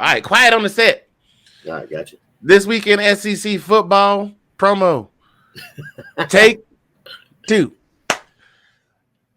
right, quiet on the set. All right, gotcha. This weekend SEC football promo. Take two.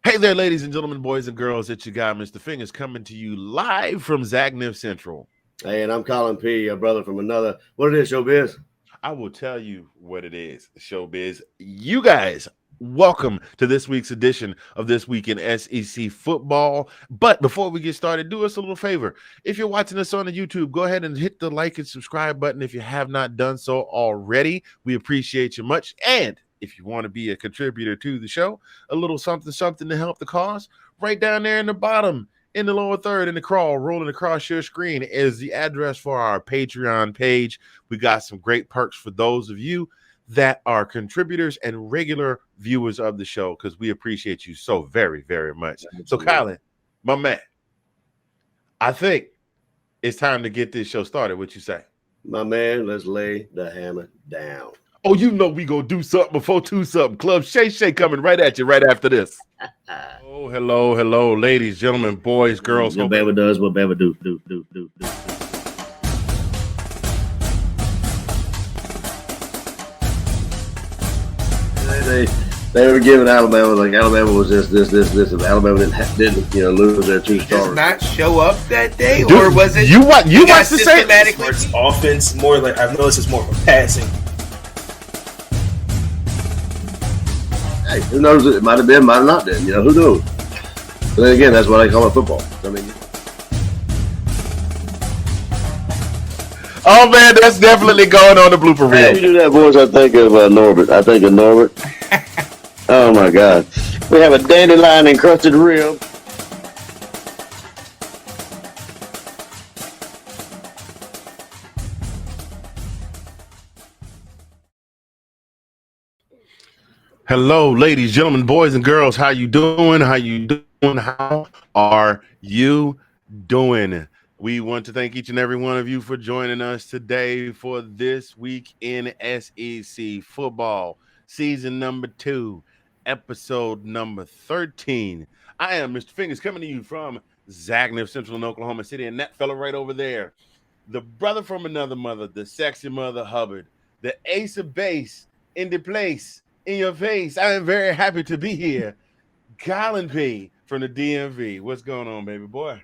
Hey there, ladies and gentlemen, boys and girls. It's your guy, Mr. Fingaz, coming to you live from Zagnif Central. Hey, and I'm Collin P., a brother from another. What it is, Showbiz? I will tell you what it is, Showbiz. You guys, welcome to this week's edition of This Week in SEC Football. But before we get started, do us a little favor. If you're watching us on the YouTube, go ahead and hit the like and subscribe button if you have not done so already. We appreciate you much. And if you want to be a contributor to the show, a little something to help the cause, right down there in the bottom, in the lower third, in the crawl, rolling across your screen is the address for our Patreon page. We got some great perks for those of you that are contributors and regular viewers of the show, because we appreciate you so very, very much. So, Collin, my man, I think it's time to get this show started. What you say? My man, let's lay the hammer down. Oh, you know we gonna do something before two something. Club Shay coming right at you right after this. Oh, hello, ladies, gentlemen, boys, girls. What Bama does, what Bama do. They were giving Alabama like Alabama was this. If Alabama didn't lose their two starters, does not show up that day, Dude, or was it you watch the same? Or it's offense more like I've noticed it's more of a passing. Hey, who knows? It might have been, might have not been. Who knows? But then again, that's what I call it football. I mean, oh man, that's definitely going on the blooper reel. you do that voice, I think of Norbert. Oh my God, we have a dandelion encrusted rib. Hello, ladies, gentlemen, boys, and girls. How you doing? How are you doing? We want to thank each and every one of you for joining us today for This Week in SEC Football, season number 2, episode number 13. I am Mr. Fingaz, coming to you from Zagnif Central in Oklahoma City, and that fella right over there, the brother from another mother, the sexy mother Hubbard, the ace of base in the place. In your face, I am very happy to be here. Collin P. from the DMV. What's going on, baby boy?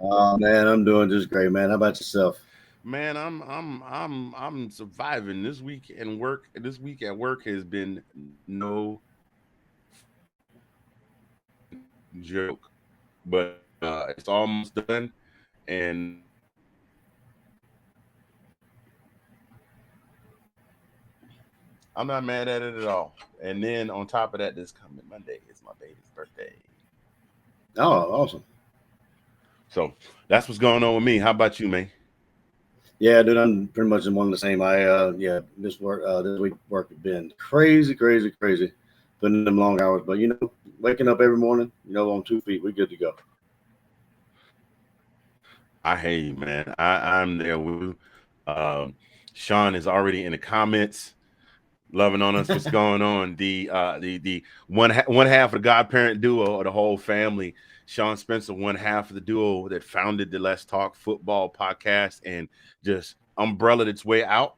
Oh man, I'm doing just great, man. How about yourself? Man, I'm surviving. This week at work has been no joke, but it's almost done, and I'm not mad at it at all. And then on top of that, this coming Monday is my baby's birthday. Oh, awesome. So that's what's going on with me. How about you, man? Yeah, dude, I'm pretty much one of the same. This week work has been crazy. Putting in them long hours. But waking up every morning, on 2 feet, we're good to go. I hear you, man. I'm there with you. Sean is already in the comments. Loving on us. What's going on? The one half of the godparent duo, or the whole family. Sean Spencer, one half of the duo that founded the Let's Talk Football podcast and just umbrellaed its way out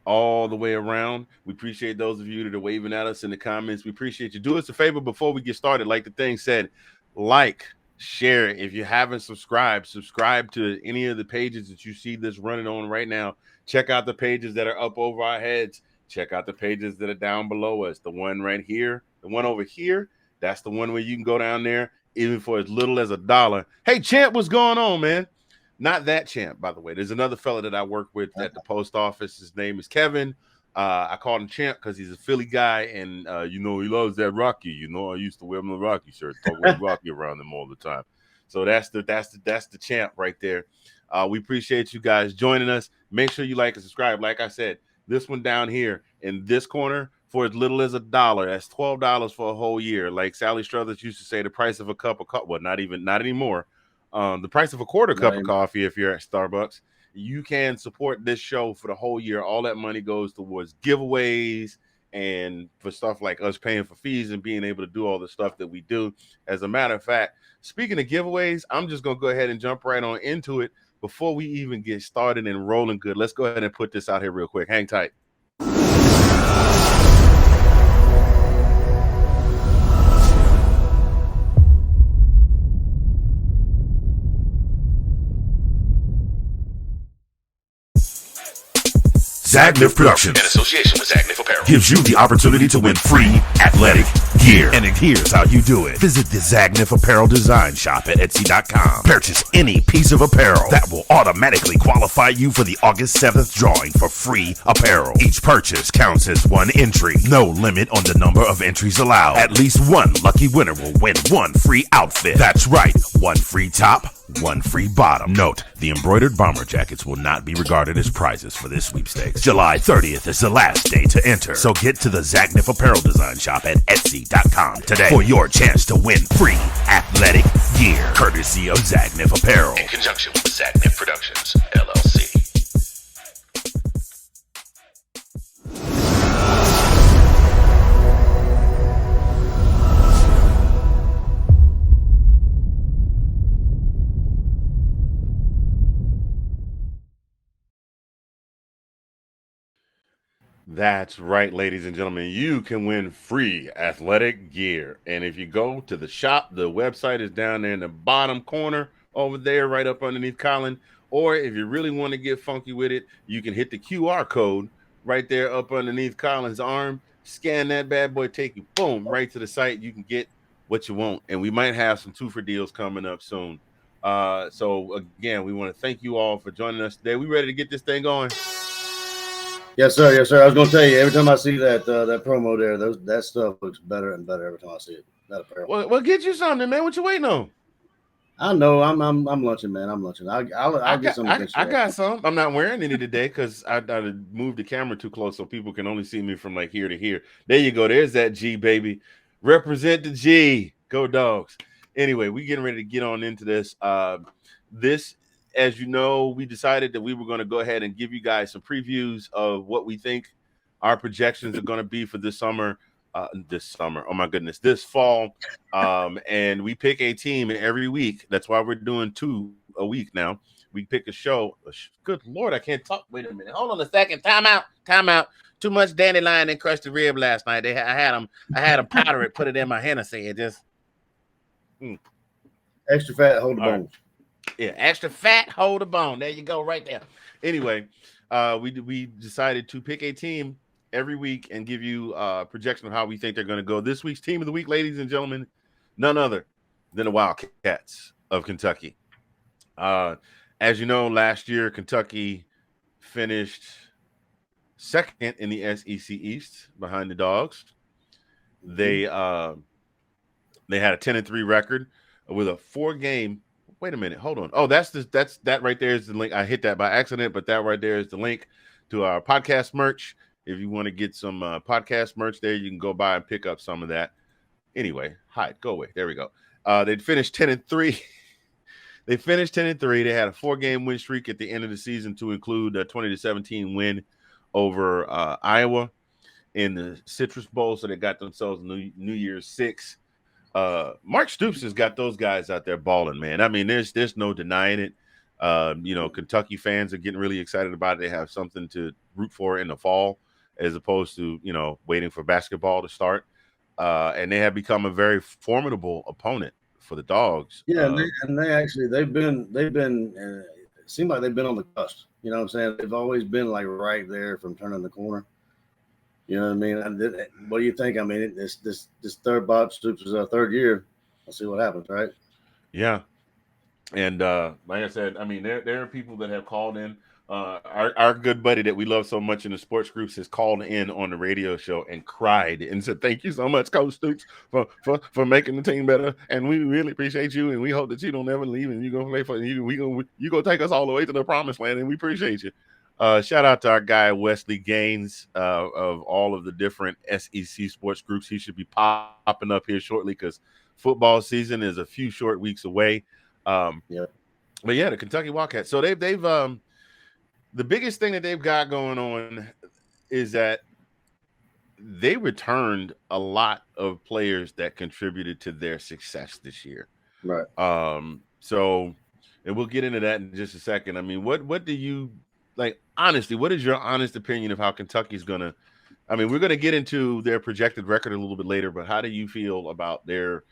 all the way around. We appreciate those of you that are waving at us in the comments. We appreciate you. Do us a favor before we get started. Like the thing said, like, share. If you haven't subscribe to any of the pages that you see this running on right now. Check out the pages that are up over our heads. Check out the pages that are down below us. The one right here, the one over here, that's the one where you can go down there, even for as little as $1. Hey, Champ, what's going on, man? Not that Champ, by the way. There's another fella that I work with at the post office. His name is Kevin. I called him Champ because he's a Philly guy, and he loves that Rocky. I used to wear him the Rocky shirt. Talk with Rocky around him all the time. So that's the Champ right there. We appreciate you guys joining us. Make sure you like and subscribe. Like I said, this one down here in this corner for as little as $1. That's $12 for a whole year. Like Sally Struthers used to say, the price of a cup of coffee. Well, not anymore. The price of a quarter cup of coffee if you're at Starbucks. You can support this show for the whole year. All that money goes towards giveaways and for stuff like us paying for fees and being able to do all the stuff that we do. As a matter of fact, speaking of giveaways, I'm just going to go ahead and jump right on into it. before we even get started and rolling good, let's go ahead and put this out here real quick. Hang tight. Zagnif Productions, in association with Zagnif Apparel, gives you the opportunity to win free athletic gear. And here's how you do it. Visit the Zagnif Apparel Design Shop at Etsy.com. Purchase any piece of apparel that will automatically qualify you for the August 7th drawing for free apparel. Each purchase counts as one entry. No limit on the number of entries allowed. At least one lucky winner will win one free outfit. That's right, one free top, one free bottom. Note, the embroidered bomber jackets will not be regarded as prizes for this sweepstakes. July 30th is the last day to enter, so get to the Zagnif Apparel Design Shop at Etsy.com today for your chance to win free athletic gear, courtesy of Zagnif Apparel. in conjunction with Zagnif Productions, LLC. That's right, ladies and gentlemen. You can win free athletic gear. And if you go to the shop, the website is down there in the bottom corner over there, right up underneath Collin. Or if you really want to get funky with it, you can hit the QR code right there up underneath Collin's arm. Scan that bad boy, take you, boom, right to the site. You can get what you want. And we might have some 2 for deals coming up soon. So, again, we want to thank you all for joining us today. We ready to get this thing going? Yes, sir. Yes, sir. I was going to tell you, every time I see that that promo there, that stuff looks better and better every time I see it. That apparel. Well, get you something, man. What you waiting on? I know. I'm lunching, man. I'm lunching. I'll get some. I got some. I'm not wearing any today because I moved the camera too close so people can only see me from like here to here. There you go. There's that G, baby. Represent the G. Go Dogs. Anyway, we getting ready to get on into this. This, as you know, we decided that we were going to go ahead and give you guys some previews of what we think our projections are going to be for this summer. Oh my goodness, this fall. And we pick a team every week. That's why we're doing 2 a week now. We pick a show. Good Lord, I can't talk. Wait a minute. Hold on a second. Time out. Too much dandelion and crusted rib last night. I had them powder it, put it in my Hennessy. It just Extra fat, hold the bones. Yeah, extra fat, hold the bone. There you go, right there. Anyway, we decided to pick a team every week and give you a projection of how we think they're going to go. This week's team of the week, ladies and gentlemen, none other than the Wildcats of Kentucky. As you know, last year Kentucky finished second in the SEC East behind the Dogs. They had a 10-3 record with a 4-game. Wait a minute, hold on. Oh, that right there is the link. I hit that by accident, but that right there is the link to our podcast merch. If you want to get some podcast merch there, you can go by and pick up some of that. Anyway, go away. There we go. They finished 10-3. They finished 10-3. They had a 4-game win streak at the end of the season to include a 20-17 win over Iowa in the Citrus Bowl. So they got themselves New Year's 6. Mark Stoops has got those guys out there balling, man. I mean, there's no denying it. Kentucky fans are getting really excited about it. They have something to root for in the fall as opposed to, waiting for basketball to start. And they have become a very formidable opponent for the Dogs. Yeah, they've been it seems like they've been on the cusp. You know what I'm saying? They've always been like right there from turning the corner. You know what I mean? What do you think? I mean, this third Bob Stoops is our 3rd year. Let's see what happens, right? Yeah. And like I said, I mean, there are people that have called in. Our good buddy that we love so much in the sports groups has called in on the radio show and cried and said, "Thank you so much, Coach Stoops, for making the team better. And we really appreciate you. And we hope that you don't ever leave and you're gonna play for you. You gonna take us all the way to the promised land. And we appreciate you." Shout out to our guy Wesley Gaines of all of the different SEC sports groups. He should be popping up here shortly because football season is a few short weeks away. But yeah, the Kentucky Wildcats. So they've the biggest thing that they've got going on is that they returned a lot of players that contributed to their success this year. Right. So and we'll get into that in just a second. I mean, what do you like? Honestly, what is your honest opinion of how Kentucky's gonna? I mean, we're gonna get into their projected record a little bit later, but how do you feel about their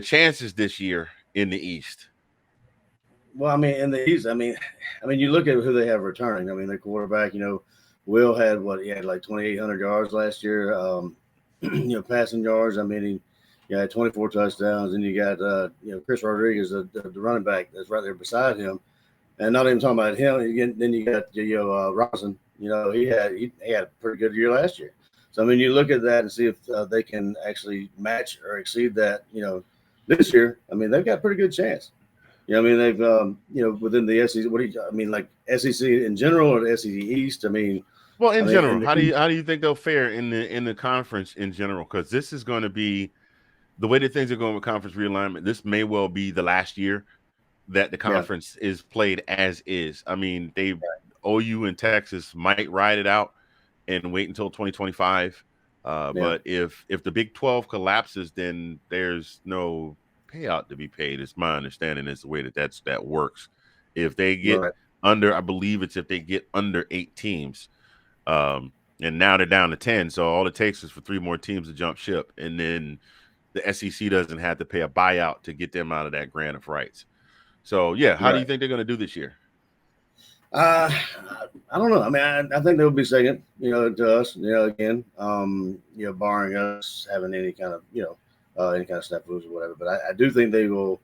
chances this year in the East? Well, I mean, in the East, I mean, you look at who they have returning. I mean, their quarterback, Will had he had like 2,800 yards last year. Passing yards. I mean, he had 24 touchdowns, and you got Chris Rodriguez, the running back that's right there beside him. And not even talking about him. Then you got Robinson. He had a pretty good year last year. So I mean, you look at that and see if they can actually match or exceed that. This year, I mean, they've got a pretty good chance. I mean, they've within the SEC. Like SEC in general or the SEC East? I mean, Well, in general, in how do you think they'll fare in the conference in general? Because this is going to be the way that things are going with conference realignment. This may well be the last year that the conference is played as is. I mean, OU and Texas might ride it out and wait until 2025. But if the Big 12 collapses, then there's no payout to be paid. It's my understanding is the way that works. If they get under, I believe it's if they get under 8 teams. And now they're down to 10. So all it takes is for 3 more teams to jump ship. And then the SEC doesn't have to pay a buyout to get them out of that grant of rights. So, how do you think they're going to do this year? I don't know. I mean, I think they'll be second, to us, again, barring us having any kind of, any kind of snafus or whatever. But I do think they'll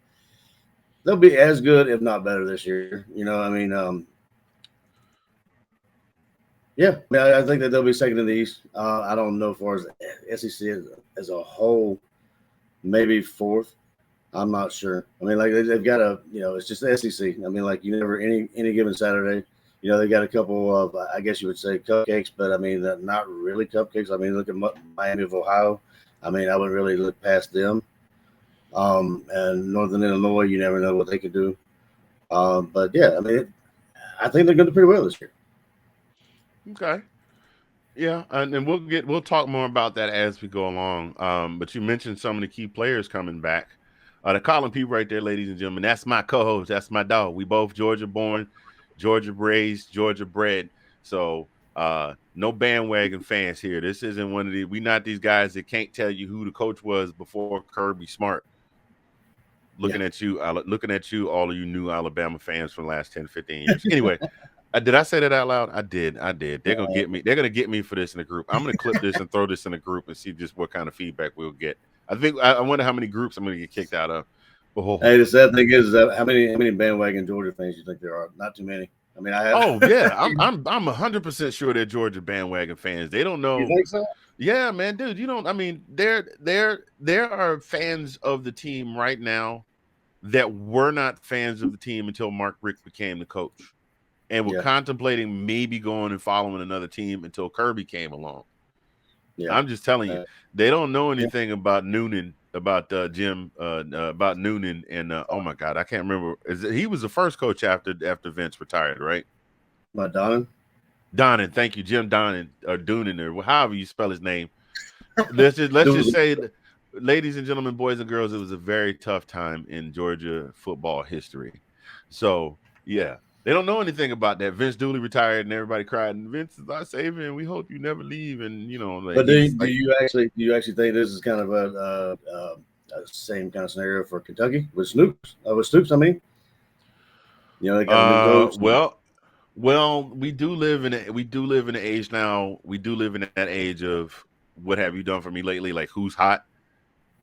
be as good, if not better this year. I mean, I think that they'll be second in the East. I don't know as far as SEC as a whole, maybe fourth. I'm not sure. I mean, like they've got it's just the SEC. I mean, like you never any given Saturday, they got a couple of, I guess you would say cupcakes, but I mean, not really cupcakes. I mean, look at Miami of Ohio. I mean, I wouldn't really look past them. And Northern Illinois, you never know what they could do. But I mean, I think they're going to do pretty well this year. Okay. Yeah, and we'll talk more about that as we go along. But you mentioned some of the key players coming back. The Collin people right there, ladies and gentlemen, that's my co-host. That's my dog. We both Georgia born, Georgia raised, Georgia bred. So no bandwagon fans here. This isn't one of we're not these guys that can't tell you who the coach was before Kirby Smart. Looking at you, all of you new Alabama fans from the last 10, 15 years. Anyway, did I say that out loud? I did. They're gonna get me. They're gonna get me for this in the group. I'm gonna clip this and throw this in the group and see just what kind of feedback we'll get. I wonder how many groups I'm gonna get kicked out of. Hey, the sad thing is that how many bandwagon Georgia fans you think there are? Not too many. I mean, I have. Oh yeah, I'm 100% sure they're Georgia bandwagon fans. They don't know. You think so? Yeah, man, dude. You don't. I mean, there are fans of the team right now that were not fans of the team until Mark Richt became the coach, and were contemplating maybe going and following another team until Kirby came along. Yeah, I'm just telling you, they don't know anything about Noonan, about Jim, about Noonan, and oh my God, I can't remember. He was the first coach after Vince retired, right? About Donnan. Donnan, thank you, Jim Donnan or Doonan or however you spell his name. Let's just say, ladies and gentlemen, boys and girls, it was a very tough time in Georgia football history. So yeah. They don't know anything about that. Vince Dooley retired, and everybody cried. And Vince is our savior, and we hope you never leave. And like, but do you actually think this is kind of a same kind of scenario for Kentucky with Stoops? I mean, they got a new coach. Well, we do live in an age now. We do live in that age of what have you done for me lately? Like who's hot?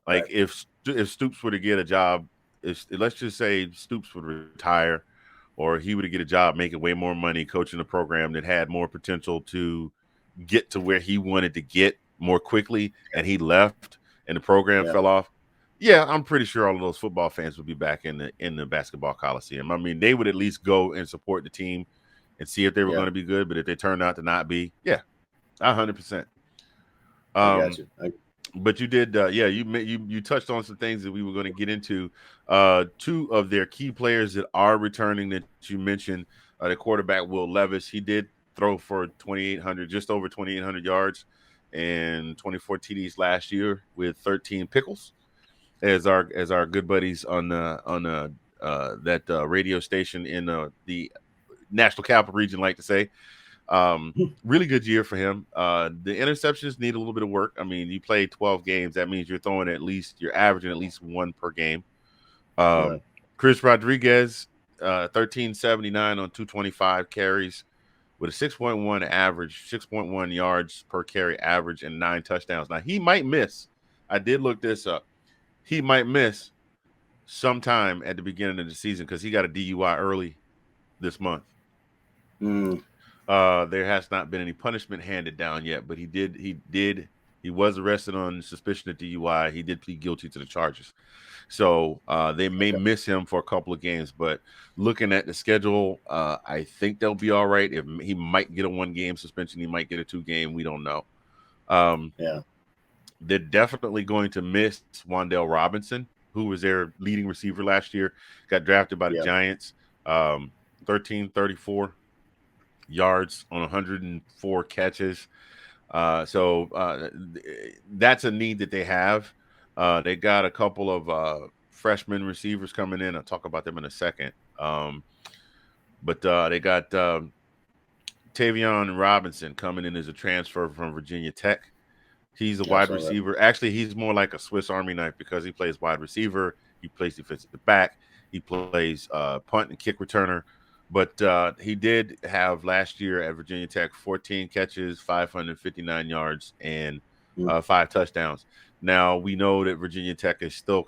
Like if Stoops were to get a job, let's just say Stoops would retire. Or he would get a job making way more money coaching a program that had more potential to get to where he wanted to get more quickly, and he left and the program fell off. Yeah, I'm pretty sure all of those football fans would be back in the basketball coliseum. I mean, they would at least go and support the team and see if they were going to be good. But if they turned out to not be, 100%. I got you. But you did, you touched on some things that we were going to get into. 2 of their key players that are returning that you mentioned, the quarterback Will Levis. He did throw for just over 2,800 yards and 24 TDs last year with 13 pickles, as our good buddies on radio station in the National Capital Region like to say. Really good year for him. The interceptions need a little bit of work. I mean, you played 12 games. That means you're averaging at least one per game. Chris Rodriguez, 1379 on 225 carries with a 6.1 average, 6.1 yards per carry average, and 9 touchdowns. Now, he might miss. I did look this up. He might miss sometime at the beginning of the season because he got a DUI early this month. There has not been any punishment handed down yet, but he was arrested on suspicion of DUI. He did plead guilty to the charges. So they may miss him for a couple of games, but looking at the schedule, I think they'll be all right. If he might get a 1-game suspension, he might get a 2-game. We don't know. They're definitely going to miss Wan'Dale Robinson, who was their leading receiver last year, got drafted by the Giants, 1334 yards on 104 catches. So that's a need that they have. They got a couple of freshman receivers coming in. I'll talk about them in a second. But they got Tavion Robinson coming in as a transfer from Virginia Tech. He's a wide receiver. Actually, he's more like a Swiss Army knife because he plays wide receiver. He plays defensive back. He plays punt and kick returner. But he did have last year at Virginia Tech 14 catches, 559 yards, and 5 touchdowns. Now, we know that Virginia Tech is still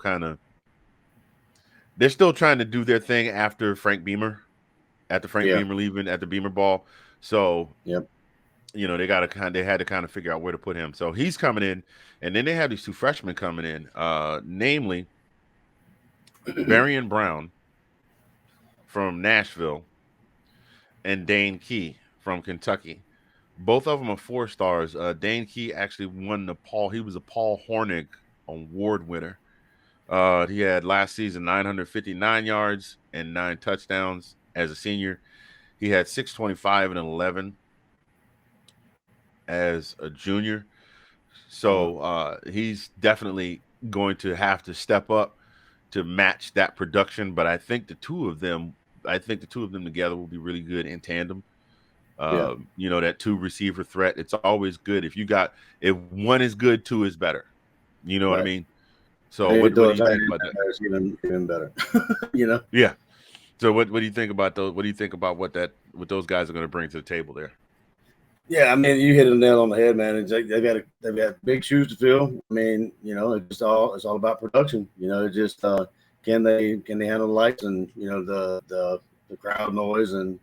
they're still trying to do their thing after Frank Beamer, Beamer leaving at the Beamer Ball. So, you know, they had to kind of figure out where to put him. So he's coming in, and then they have these 2 freshmen coming in, namely Barian Brown from Nashville and Dane Key from Kentucky. Both of them are 4 stars. Dane Key actually won he was a Paul Hornig award winner. He had last season 959 yards and 9 touchdowns as a senior. He had 625 and 11 as a junior. So he's definitely going to have to step up to match that production. But I think the two of them together will be really good in tandem. You know, that 2 receiver threat. It's always good if one is good, 2 is better. You know what I mean? So what do you think about that? Even better. You know? Yeah. So what do you think about those? What do you think about what those guys are going to bring to the table there? Yeah, I mean, you hit the nail on the head, man. They've got big shoes to fill. I mean, you know, it's all about production. You know, it's just can they handle the lights and, you know, the crowd noise, and,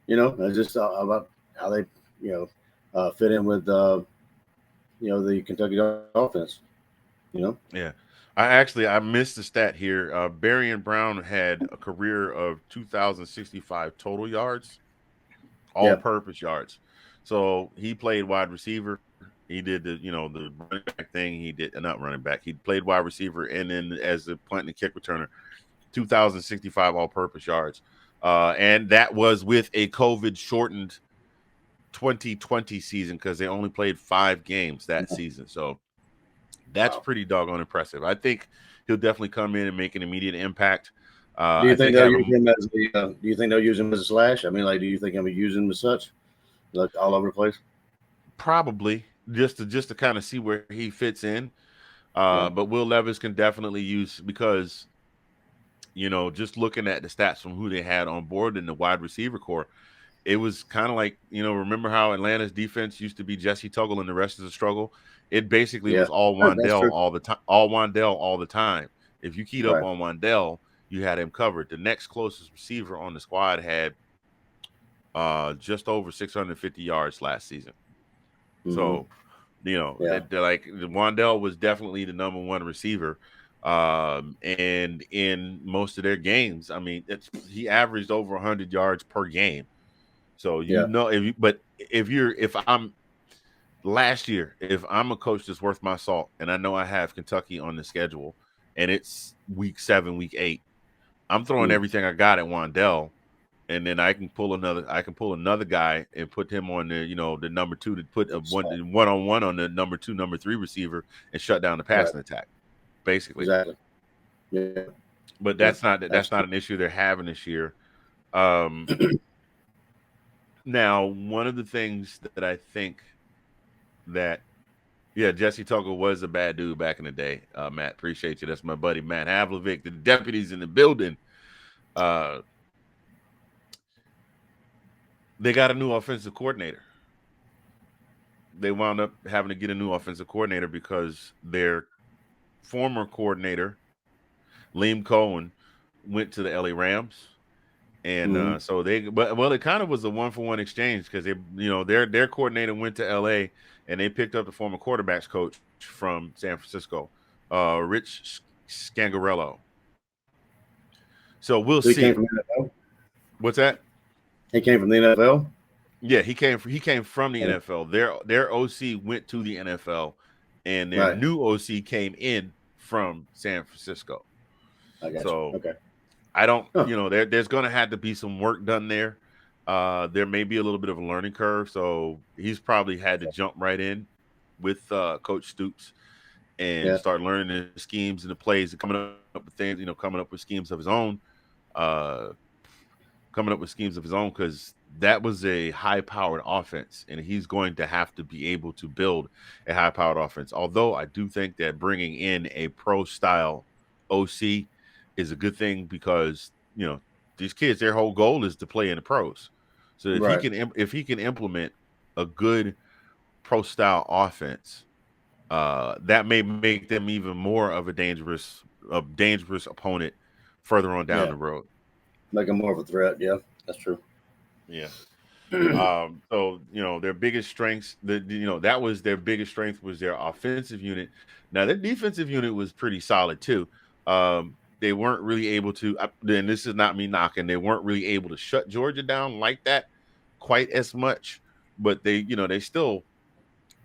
you know, it's just about how they, you know, fit in with you know, the Kentucky offense. You know. Yeah. I missed the stat here. Barian Brown had a career of 2,065 total yards, all-purpose yards. So he played wide receiver. He did the running back thing. He did not running back. He played wide receiver, and then as a punt and kick returner, 2,065 all-purpose yards. And that was with a COVID-shortened 2020 season because they only played 5 games that season. So that's pretty doggone impressive. I think he'll definitely come in and make an immediate impact. Do you think they'll use him as do you think they'll use him as a slash? I mean, like, do you think they'll use him as such, like all over the place? Probably just to kind of see where he fits in. But Will Levis can definitely use, because, you know, just looking at the stats from who they had on board in the wide receiver core, it was kind of like, you know, remember how Atlanta's defense used to be Jesse Tuggle and the rest is a struggle? It basically was all Wan'Dale all the time. All Wan'Dale all the time. If you keyed up on Wan'Dale, you had him covered. The next closest receiver on the squad had just over 650 yards last season. So, you know, like Wan'Dale was definitely the number 1 receiver. And in most of their games, I mean, he averaged over 100 yards per game. So if I'm last year, if I'm a coach that's worth my salt, and I know I have Kentucky on the schedule, and it's week 7, week 8, I'm throwing everything I got at Wan'Dale, and then I can pull another guy and put him on the, you know, the number 2 to put a one-on-one on the number 2, number 3 receiver and shut down the passing attack, basically. Exactly. Yeah. but that's not an issue they're having this year. Um, now, one of the things that I think that Jesse Tuggle was a bad dude back in the day. Matt, appreciate you. That's my buddy Matt Havlovic. The deputies in the building. They got a new offensive coordinator. They wound up having to get a new offensive coordinator because their former coordinator, Liam Cohen, went to the LA Rams. And so it kind of was a 1-for-1 exchange because their coordinator went to LA and they picked up the former quarterbacks coach from San Francisco, Rich Scangarello. So we'll see. Came from the NFL? What's that? He came from the NFL. Yeah, he came from the NFL. Their OC went to the NFL, and their new OC came in from San Francisco. I got so you. Okay. I don't, there's going to have to be some work done there. There may be a little bit of a learning curve, so he's probably had to jump right in with Coach Stoops and start learning the schemes and the plays and coming up with things, coming up with schemes of his own. Because that was a high-powered offense, and he's going to have to be able to build a high-powered offense. Although I do think that bringing in a pro-style OC is a good thing because these kids, their whole goal is to play in the pros. So if he can implement a good pro-style offense, that may make them even more of a dangerous opponent further on down the road. Make them more of a threat. Yeah, that's true. Yeah. So their biggest strengths, that was their biggest strength was their offensive unit. Now their defensive unit was pretty solid too. They weren't really able to, and this is not me knocking, they weren't really able to shut Georgia down like that quite as much, but they still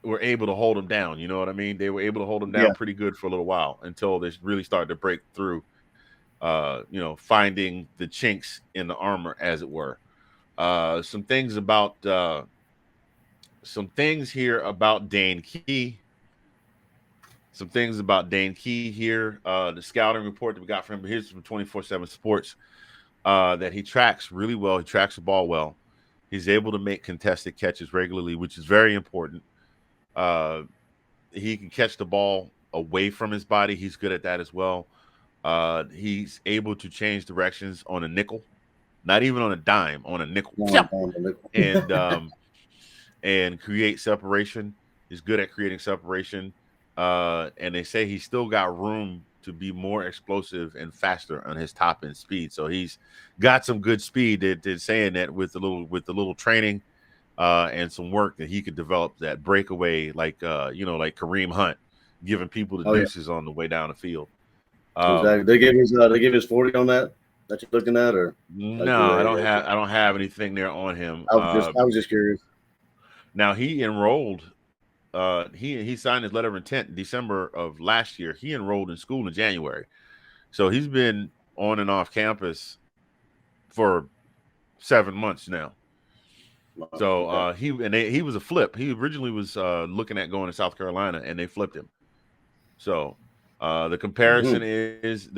were able to hold them down. You know what I mean? They were able to hold them down pretty good for a little while until they really started to break through, finding the chinks in the armor, as it were. Some things here about Dane Key. Some things about Dane Key here. The scouting report that we got from him, here's from 24/7 Sports, that he tracks really well. He tracks the ball well. He's able to make contested catches regularly, which is very important. He can catch the ball away from his body. He's good at that as well. He's able to change directions on a nickel, not even on a dime, on a nickel. And create separation. He's good at creating separation. And they say he's still got room to be more explosive and faster on his top end speed. So he's got some good speed. They're saying that with a little training and some work that he could develop that breakaway, like Kareem Hunt, giving people the deuces on the way down the field. They give his 40 on that you're looking at, or no? I don't have anything there on him. I was just curious. Now he enrolled. He signed his letter of intent in December of last year. He enrolled in school in January, so he's been on and off campus for 7 months now. So he was a flip. He originally was looking at going to South Carolina, and they flipped him. So the comparison is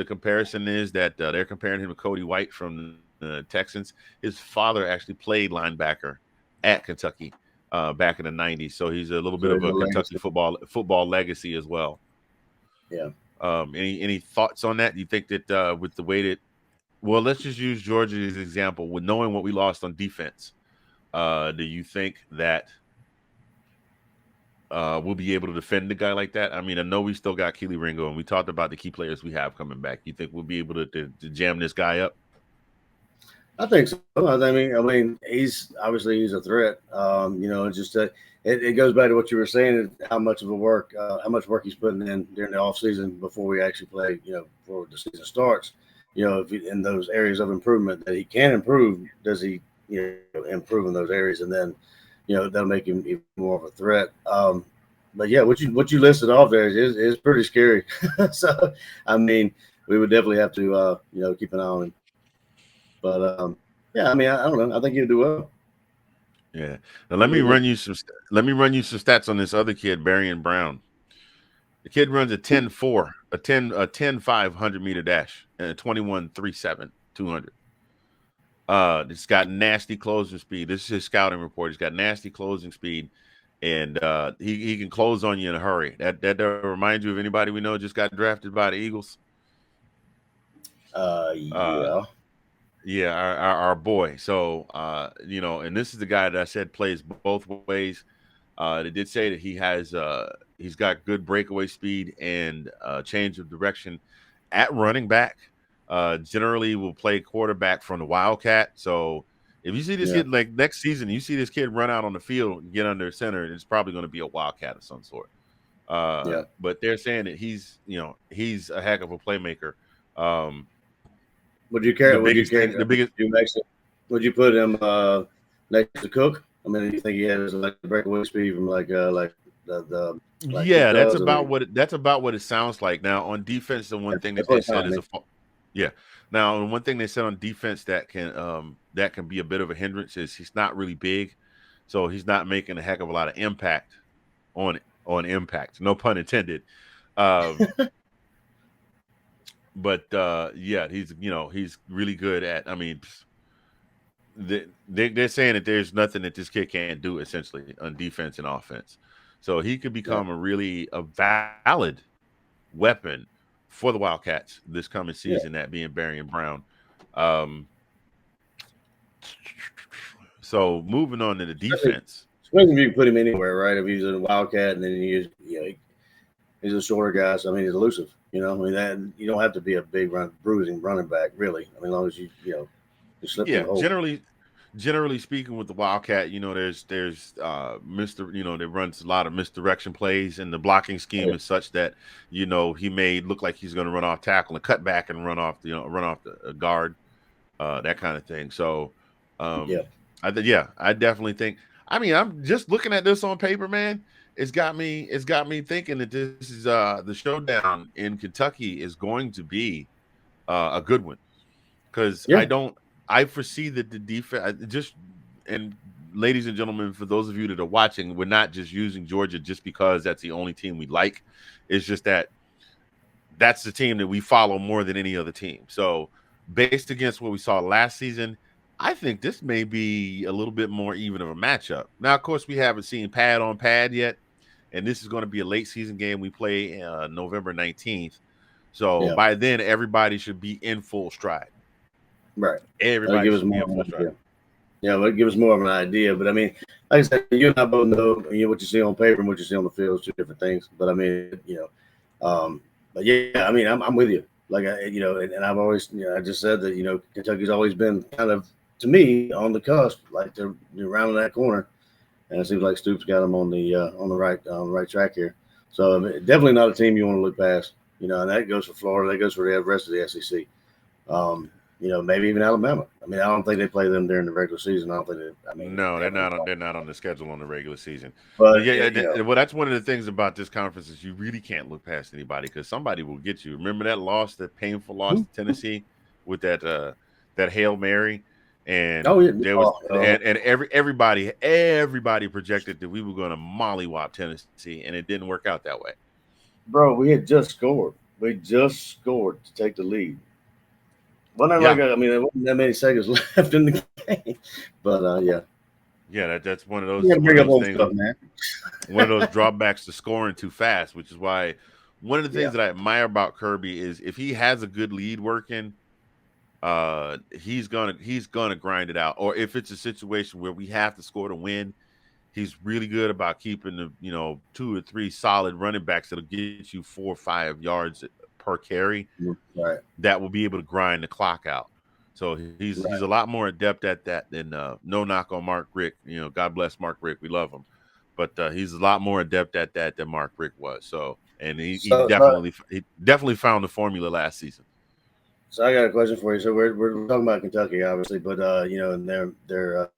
that they're comparing him to Cody White from the Texans. His father actually played linebacker at Kentucky back in the 90s, so he's a little bit of a Kentucky football legacy as well. Yeah. Any thoughts on that? Do you think that with the way that, well, let's just use Georgia as an example. With knowing what we lost on defense, do you think that we'll be able to defend a guy like that? I mean, I know we still got Keely Ringo, and we talked about the key players we have coming back. You think we'll be able to jam this guy up? I think so. I mean, he's a threat. It's just it goes back to what you were saying, how much work he's putting in during the off season before we actually play. Before the season starts. If in those areas of improvement that he can improve, does he improve in those areas, and then that'll make him even more of a threat. But yeah, what you listed off there is pretty scary. So I mean, we would definitely have to keep an eye on him. But yeah, I mean, I don't know. I think he'll do well. Yeah. Now let me run you some stats on this other kid, Barian Brown. The kid runs a 10-4, a 10-5 100-meter dash, and a 21-3-7 200. It's got nasty closing speed. This is his scouting report. He's got nasty closing speed, and he can close on you in a hurry. That reminds you of anybody we know just got drafted by the Eagles? Yeah. Yeah, our boy. So, and this is the guy that I said plays both ways. They did say that he's got good breakaway speed and change of direction at running back. Generally will play quarterback from the Wildcat. So if you see this kid like next season, you see this kid run out on the field and get under center, it's probably going to be a Wildcat of some sort. But they're saying that he's a heck of a playmaker. Would you care? Would you put him next to Cook? I mean, do you think he has like breakaway speed from like the yeah, that's about what it sounds like. Now on defense, the one thing that they said is Now one thing they said on defense that can be a bit of a hindrance is he's not really big, so he's not making a heck of a lot of impact on impact. No pun intended. But he's really good at. I mean, they're saying that there's nothing that this kid can't do essentially on defense and offense. So he could become a valid weapon for the Wildcats this coming season, that being Barry and Brown. So moving on to the defense. Especially if you put him anywhere, right? If he's a Wildcat and then he's a shorter guy, so I mean he's elusive. You don't have to be a big bruising running back, really. I mean, as long as you slip in the hole. Generally speaking, with the Wildcat, there's they runs a lot of misdirection plays, and the blocking scheme is such that he may look like he's going to run off tackle and cut back and run off the guard, that kind of thing. So, I definitely think. I mean, I'm just looking at this on paper, man. It's got me thinking that this is the showdown in Kentucky is going to be a good one, because I foresee that the defense and ladies and gentlemen, for those of you that are watching, we're not just using Georgia just because that's the only team we like. It's just that's the team that we follow more than any other team. So based against what we saw last season, I think this may be a little bit more even of a matchup. Now, of course, we haven't seen pad on pad yet, and this is going to be a late season game. We play November 19th. So by then, everybody should be in full stride. Right. Everybody give us more of an idea. Yeah, it'll give us more of an idea. But I mean, like I said, you and I both know what you see on paper and what you see on the field is two different things. But I mean, but yeah, I mean, I'm with you. Like and I've always, I just said that Kentucky's always been kind of, to me, on the cusp, like they're rounding that corner, and it seems like Stoops got them on the right track here. So definitely not a team you want to look past. And that goes for Florida. That goes for the rest of the SEC. Maybe even Alabama. I mean, I don't think they play them during the regular season. I don't think no, they're not on the schedule on the regular season. But well, that's one of the things about this conference is you really can't look past anybody, because somebody will get you. Remember that painful loss to Tennessee with that Hail Mary, and there was and everybody projected that we were going to mollywop Tennessee, and it didn't work out that way. Bro, we had just scored. We just scored to take the lead. There wasn't that many seconds left in the game, but that's one of those things, man. One of those drawbacks to scoring too fast, which is why one of the things that I admire about Kirby is if he has a good lead working, he's gonna grind it out. Or if it's a situation where we have to score to win, he's really good about keeping the 2 or 3 solid running backs that'll get you 4 or 5 yards per carry, right? That will be able to grind the clock out. So he's a lot more adept at that than no knock on Mark Richt. God bless Mark Richt, we love him, but he's a lot more adept at that than Mark Richt was. So, and he definitely found the formula last season. So I got a question for you. So we're talking about Kentucky, obviously, but and they're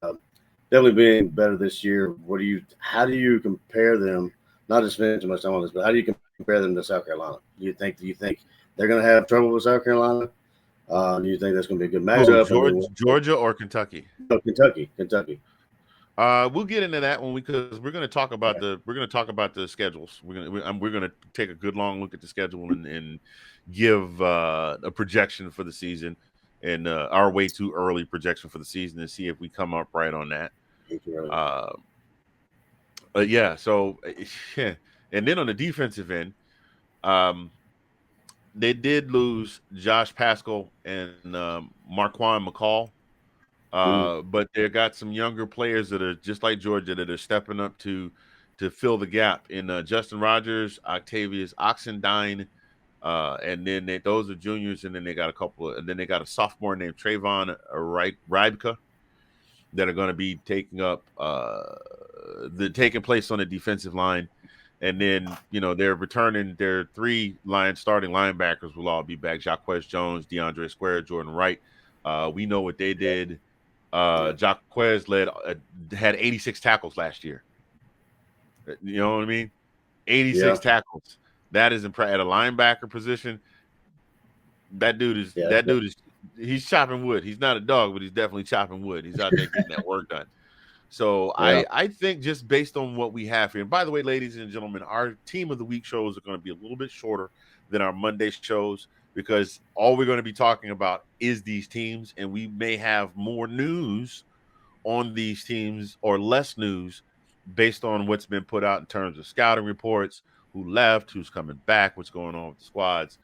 definitely being better this year. How do you compare them? Not to spend too much time on this, but how do you compare them to South Carolina? Do you think they're going to have trouble with South Carolina? Do you think that's going to be a good matchup? Georgia or Kentucky? No, Kentucky. We'll get into that one because we're going to talk about the schedules. We're going to take a good long look at the schedule and give a projection for the season and our way too early projection for the season and see if we come up right on that. Yeah. So, and then on the defensive end, they did lose Josh Pascal and Marquand McCall. But they got some younger players that are just like Georgia that are stepping up to fill the gap in Justin Rogers, Octavius Oxendine, and then those are juniors, and then they got and then they got a sophomore named Trayvon Rybka that are going to be taking place on the defensive line. And then, they're returning their 3 starting linebackers will all be back. Jaquez Jones, DeAndre Square, Jordan Wright. We know what they did. Jaquez had 86 tackles last year. You know what I mean? 86 tackles. That is impressive. At a linebacker position, that dude is he's chopping wood. He's not a dog, but he's definitely chopping wood. He's out there getting that work done. So I think just based on what we have here, and by the way, ladies and gentlemen, our Team of the Week shows are going to be a little bit shorter than our Monday shows because all we're going to be talking about is these teams, and we may have more news on these teams or less news based on what's been put out in terms of scouting reports, who left, who's coming back, what's going on with the squads.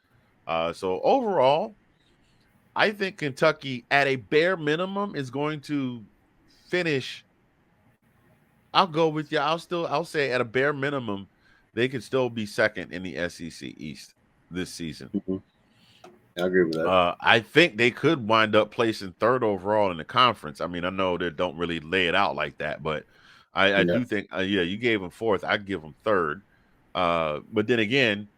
So overall, I think Kentucky at a bare minimum is going to finish. I'll go with you. I'll say at a bare minimum, they could still be second in the SEC East this season. Mm-hmm. I agree with that. I think they could wind up placing 3rd overall in the conference. I mean, I know they don't really lay it out like that, but I do think, you gave them 4th. I'd give them 3rd. But then again,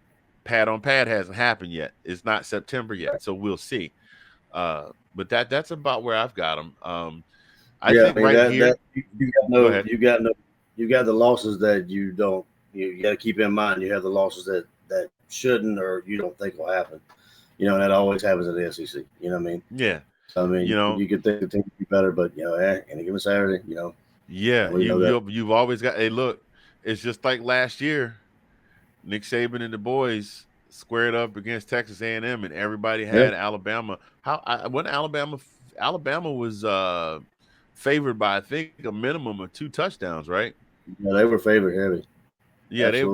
pad on pad hasn't happened yet. It's not September yet, so we'll see. But that's about where I've got them. I think here you got the losses that you got to keep in mind. You have the losses that shouldn't or you don't think will happen. That always happens in the SEC. You know what I mean? Yeah. So, I mean, you could think the team would be better, but any given Saturday, Yeah, you've always got. Hey, look, it's just like last year. Nick Saban and the boys squared up against Texas A&M, and everybody had Alabama. When Alabama was favored by I think a minimum of 2 touchdowns, right? Yeah, they were favored heavy. Yeah, they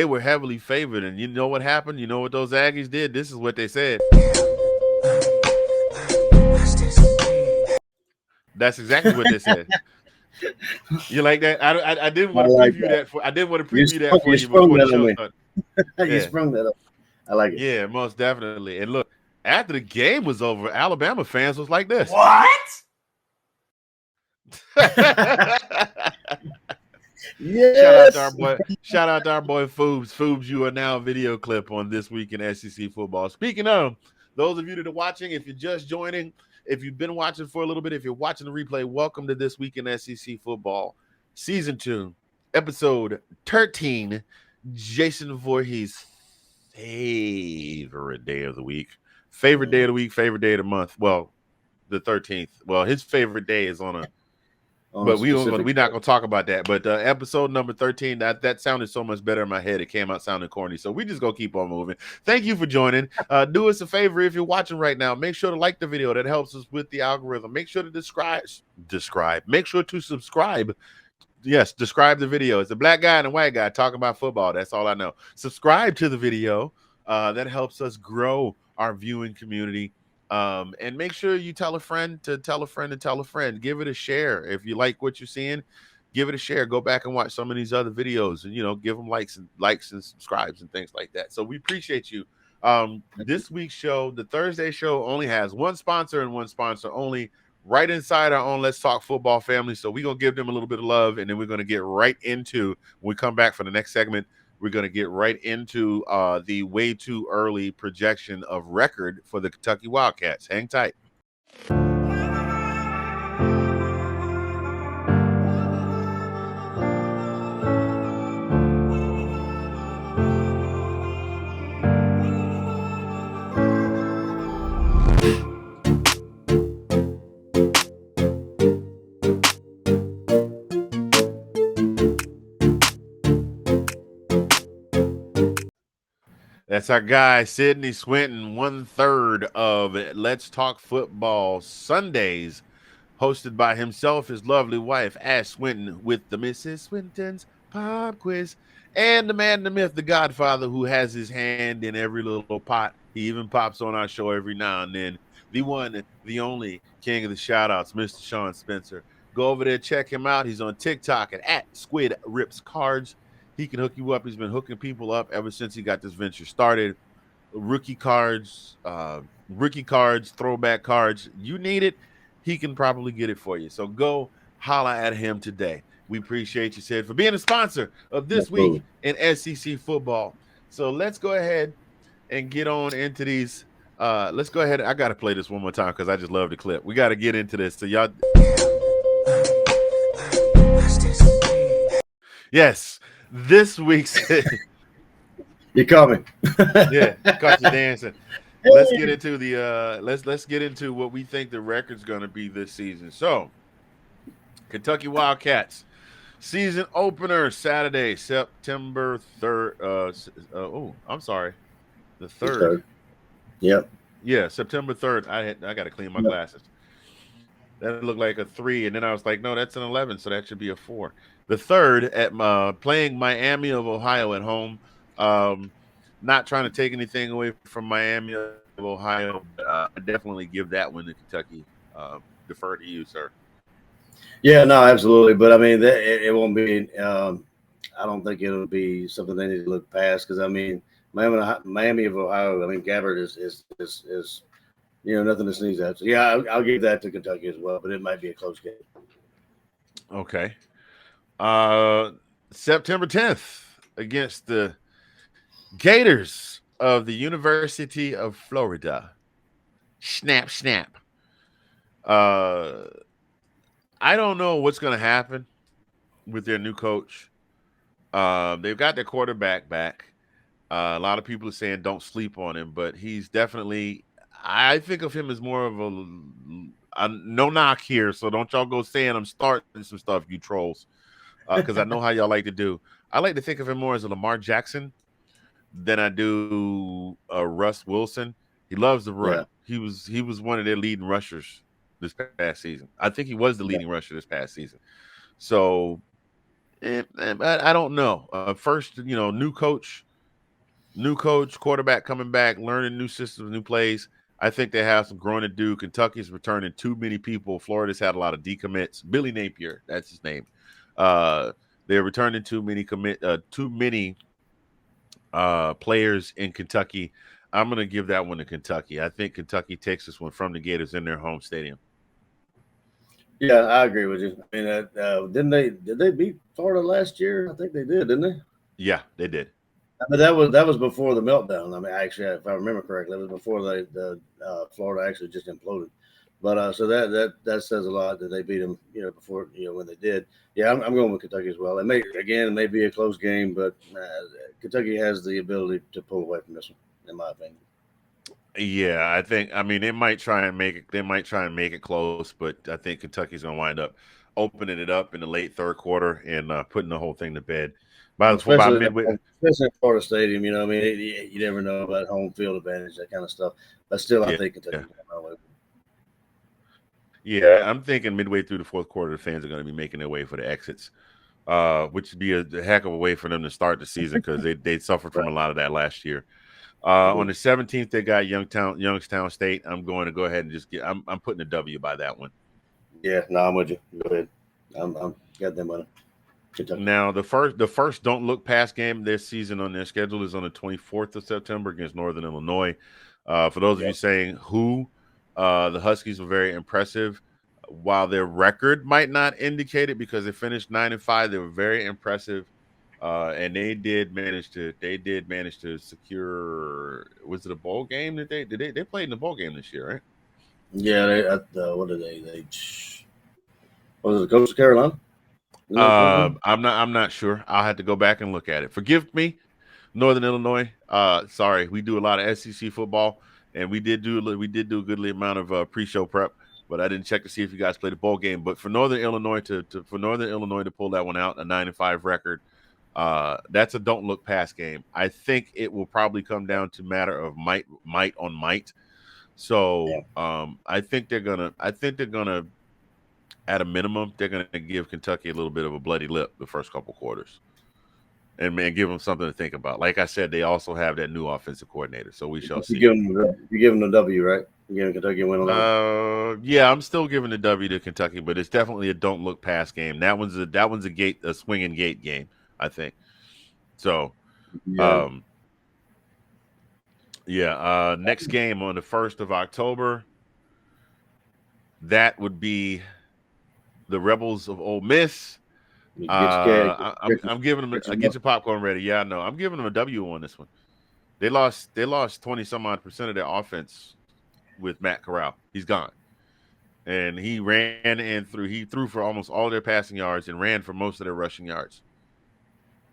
were heavily favored, and you know what happened? You know what those Aggies did? This is what they said. That's exactly what they said. You like that? I didn't want to preview that for. I didn't want to preview that for you before the show started. You sprung that up. I like it. Yeah, most definitely. And look, after the game was over, Alabama fans was like this. What? Yes. Shout out to our boy Foobs. Foobs, you are now a video clip on This Week in SEC Football. Speaking of, those of you that are watching, if you're just joining, if you've been watching for a little bit, if you're watching the replay, welcome to This Week in SEC Football, Season 2, Episode 13, Jason Voorhees' favorite day of the week. Favorite day of the week, favorite day of the month. Well, the 13th. Well, his favorite day is on a but we're not going to talk about that. But episode number 13, that sounded so much better in my head. It came out sounding corny. So we just going to keep on moving. Thank you for joining. Do us a favor if you're watching right now. Make sure to like the video. That helps us with the algorithm. Make sure to describe. Make sure to subscribe. Yes, describe the video. It's a black guy and a white guy talking about football. That's all I know. Subscribe to the video. That helps us grow our viewing community. And make sure you tell a friend to tell a friend to tell a friend. Give it a share. If you like what you're seeing, give it a share. Go back and watch some of these other videos and, give them likes and subscribes and things like that. So we appreciate you. This week's show, the Thursday show, only has one sponsor and one sponsor only right inside our own Let's Talk Football family. So we're going to give them a little bit of love, and then we're going to get right into, when we come back for the next segment, we're going to get right into the way too early projection of record for the Kentucky Wildcats. Hang tight. That's our guy, Sidney Swinton, 1/3 of Let's Talk Football Sundays, hosted by himself, his lovely wife, Ash Swinton, with the Mrs. Swinton's Pop Quiz, and the man, the myth, the Godfather, who has his hand in every little pot. He even pops on our show every now and then. The one, the only king of the shout-outs, Mr. Sean Spencer. Go over there, check him out. He's on TikTok at Squid Rips Cards. He can hook you up. He's been hooking people up ever since he got this venture started. Rookie cards, throwback cards. You need it, he can probably get it for you. So go holla at him today. We appreciate you, Sid, for being a sponsor of this week in SEC football. So let's go ahead and get on into these. Let's go ahead. I got to play this one more time because I just love the clip. We got to get into this. So y'all. Yes. This week's You coming? yeah, caught you dancing. Let's get into the let's get into what we think the record's going to be this season. So, Kentucky Wildcats season opener Saturday, September 3rd. I'm sorry, the 3rd. Yep. Yeah, September 3rd. I got to clean my glasses. That looked like a 3, and then I was like, no, that's an 11, so that should be a 4. The 3rd at playing Miami of Ohio at home. Not trying to take anything away from Miami of Ohio, but I definitely give that one to Kentucky. Defer to you, sir. Yeah, no, absolutely. But I mean, it won't be. I don't think it'll be something they need to look past because I mean, Miami of Ohio. I mean, Gabbard is nothing to sneeze at. So yeah, I'll give that to Kentucky as well. But it might be a close game. Okay. September 10th against the Gators of the University of Florida. Snap, snap. I don't know what's going to happen with their new coach. They've got their quarterback back. A lot of people are saying don't sleep on him, but he's definitely – I think of him as more of a no knock here, so don't y'all go saying I'm starting some stuff, you trolls, because I know how y'all like to do. I like to think of him more as a Lamar Jackson than I do Russ Wilson. He loves the run. Yeah. He was one of their leading rushers this past season. I think he was the leading rusher this past season. So I don't know. First, new coach, quarterback coming back, learning new systems, new plays. I think they have some growing to do. Kentucky's returning too many people. Florida's had a lot of decommits. Billy Napier, that's his name. They're returning too many players in Kentucky. I'm going to give that one to Kentucky. I think Kentucky takes this one from the Gators in their home stadium. Yeah, I agree with you. I mean, did they beat Florida last year? I think they did, didn't they? Yeah, they did. But that was before the meltdown. I mean, actually, if I remember correctly, it was before the Florida actually just imploded. But so that says a lot that they beat them, before when they did. Yeah, I'm going with Kentucky as well. It may be a close game, but Kentucky has the ability to pull away from this one, in my opinion. Yeah, I think. I mean, they might try and make it. They might try and make it close, but I think Kentucky's going to wind up opening it up in the late third quarter and putting the whole thing to bed. Especially in Florida Stadium, I mean, you never know about home field advantage, that kind of stuff. But still, I think Kentucky. Yeah, I'm thinking midway through the fourth quarter, the fans are going to be making their way for the exits, which would be a heck of a way for them to start the season because they suffered from a lot of that last year. On the 17th, they got Youngstown State. I'm going to go ahead and just I'm putting a W by that one. Yeah, no, I'm with you. Go ahead. I'm got them on it. Now, the first don't look past game this season on their schedule is on the 24th of September against Northern Illinois. For those of you saying the Huskies were very impressive. While their record might not indicate it because they finished 9-5, they were very impressive. And they did manage to secure. Was it a bowl game that they played in the bowl game this year, right? Yeah, what did they? Was it Coastal Carolina? I'm not sure. I'll have to go back and look at it. Forgive me, Northern Illinois. Sorry, we do a lot of SEC football, and we did do a goodly amount of pre-show prep, but I didn't check to see if you guys played a bowl game. But for Northern Illinois to pull that one out, a 9-5 record. That's a don't look past game. I think it will probably come down to matter of might on might. So I think they're gonna at a minimum they're gonna give Kentucky a little bit of a bloody lip the first couple quarters. And man, give them something to think about. Like I said, they also have that new offensive coordinator, so we shall see. You give them the W, right? You give Kentucky a win on that. Yeah, I'm still giving the W to Kentucky, but it's definitely a don't look past game. That one's a swinging gate game, I think. So, next game on the 1st of October, that would be the Rebels of Ole Miss. I'm giving them get your popcorn ready. Yeah, I know. I'm giving them a W on this one. They lost 20 some odd % of their offense with Matt Corral. He's gone. And he threw for almost all their passing yards and ran for most of their rushing yards.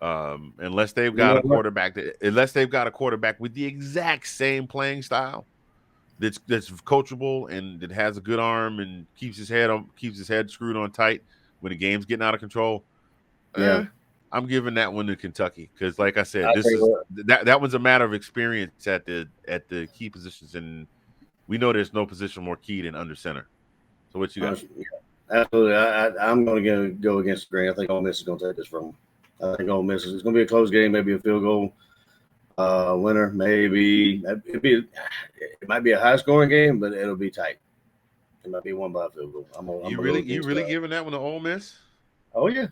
Unless they've got a quarterback with the exact same playing style that's coachable and that has a good arm and keeps his head screwed on tight when the game's getting out of control. I'm giving that one to Kentucky because, like I said, that one's a matter of experience at the key positions, and we know there's no position more key than under center. So what you got? Absolutely, I'm going to go against the grain. I think Ole Miss is going to take this from them. I think Ole Miss it's going to be a close game, maybe a field goal winner. Maybe it might be a high scoring game, but it'll be tight. It might be won by a field goal. You really giving that one to Ole Miss? Oh yeah.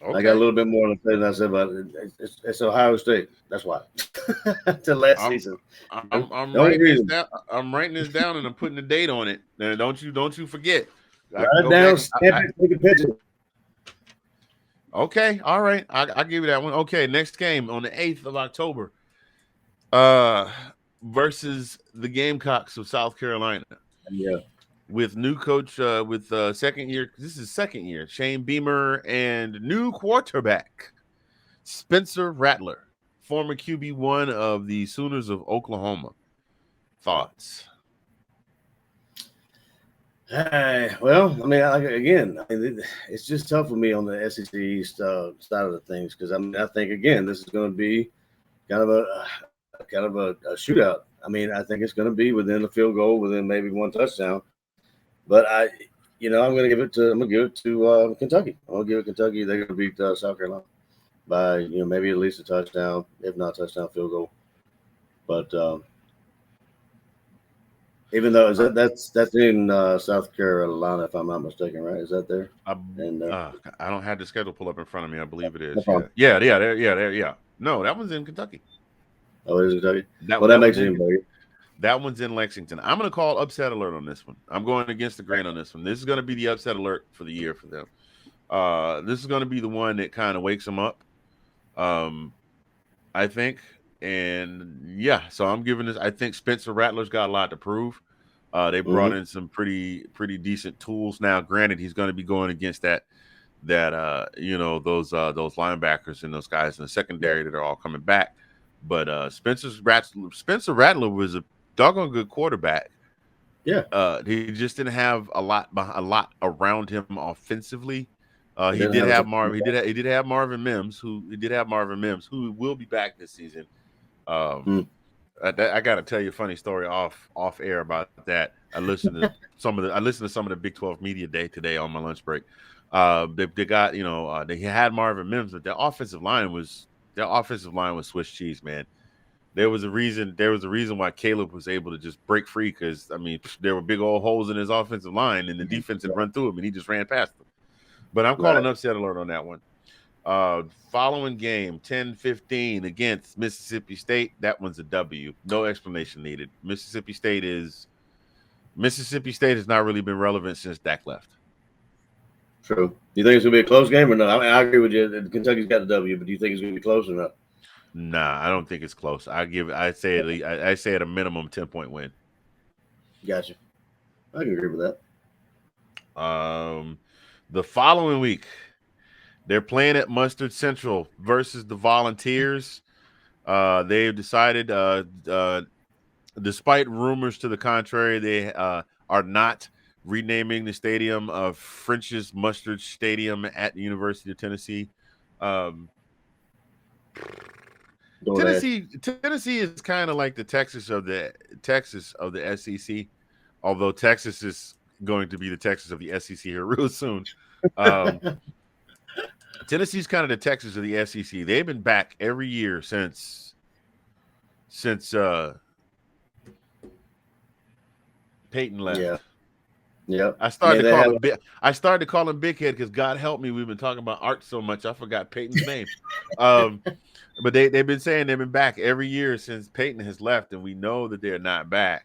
Okay. I got a little bit more to say than I said, but it's Ohio State. That's why. Till last season. I'm writing this down and I'm putting the date on it. Now, don't you forget. Write it down. Stamp it. Take a picture. Okay, all right. I'll give you that one. Okay, next game on the 8th of October. Versus the Gamecocks of South Carolina. Yeah. With new coach, with second year. This is second year. Shane Beamer and new quarterback Spencer Rattler, former QB1 of the Sooners of Oklahoma. Thoughts? Well, it's just tough for me on the SEC East side of the things because I think again this is going to be kind of a shootout. I mean, I think it's going to be within a field goal, within maybe one touchdown. But I'm going to give it to Kentucky. I'm going to give it Kentucky. They're going to beat South Carolina by maybe at least a touchdown, if not touchdown, field goal. But even though that's in South Carolina, if I'm not mistaken, right? Is that there? I don't have the schedule pulled up in front of me. I believe it is. Yeah. No, that one's in Kentucky. Oh, it is Kentucky. That makes it even better. That one's in Lexington. I'm going to call upset alert on this one. I'm going against the grain on this one. This is going to be the upset alert for the year for them. This is going to be the one that kind of wakes them up, I think. And, yeah, so I'm giving this. I think Spencer Rattler's got a lot to prove. They brought in some pretty decent tools. Now, granted, he's going to be going against those linebackers and those guys in the secondary that are all coming back. But Spencer Rattler was a doggone good quarterback. Yeah. He just didn't have a lot around him offensively. He did have Marvin Mims, who will be back this season. I got to tell you a funny story off air about that. I listened to some of the Big 12 media day today on my lunch break. They got they had Marvin Mims, but their offensive line was Swiss cheese, man. There was a reason why Caleb was able to just break free because there were big old holes in his offensive line and the defense had run through him and he just ran past them. But I'm calling upset alert on that one. Following game 10-15 against Mississippi State. That one's a W. No explanation needed. Mississippi State has not really been relevant since Dak left. True. Do you think it's gonna be a close game or not? I agree with you. Kentucky's got the W, but do you think it's gonna be close or not? Nah, I don't think it's close. I say at a minimum 10-point win. Gotcha. I can agree with that. The following week, they're playing at Mustard Central versus the Volunteers. They've decided, despite rumors to the contrary, they are not renaming the stadium of French's Mustard Stadium at the University of Tennessee. Tennessee is kind of like the Texas of the SEC, although Texas is going to be the Texas of the SEC here real soon. Tennessee's kind of the Texas of the SEC. They've been back every year since Peyton left. Yeah. Yep. I started to call him Big Head because God help me, we've been talking about Art so much I forgot Peyton's name. But they've been saying they've been back every year since Peyton has left, and we know that they're not back.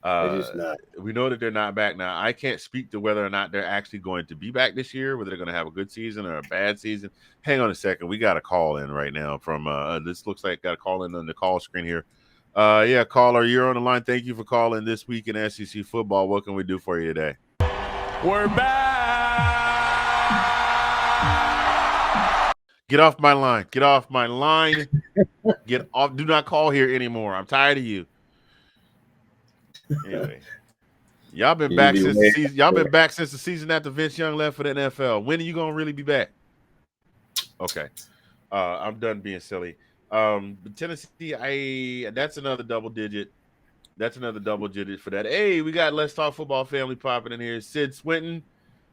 We know that they're not back now. I can't speak to whether or not they're actually going to be back this year, whether they're going to have a good season or a bad season. Hang on a second. We got a call in right now from this looks like got a call in on the call screen here. Yeah, caller, you're on the line. Thank you for calling This Week in SEC Football. What can we do for you today? We're back. Get off my line. Get off my line. Get off. Do not call here anymore. I'm tired of you. Anyway, y'all been back since the season. Y'all been back since the season after Vince Young left for the NFL. When are you gonna really be back? Okay, I'm done being silly. But Tennessee, that's another double digit. That's another double digit for that. Hey, we got Let's Talk Football Family popping in here. Sid Swinton.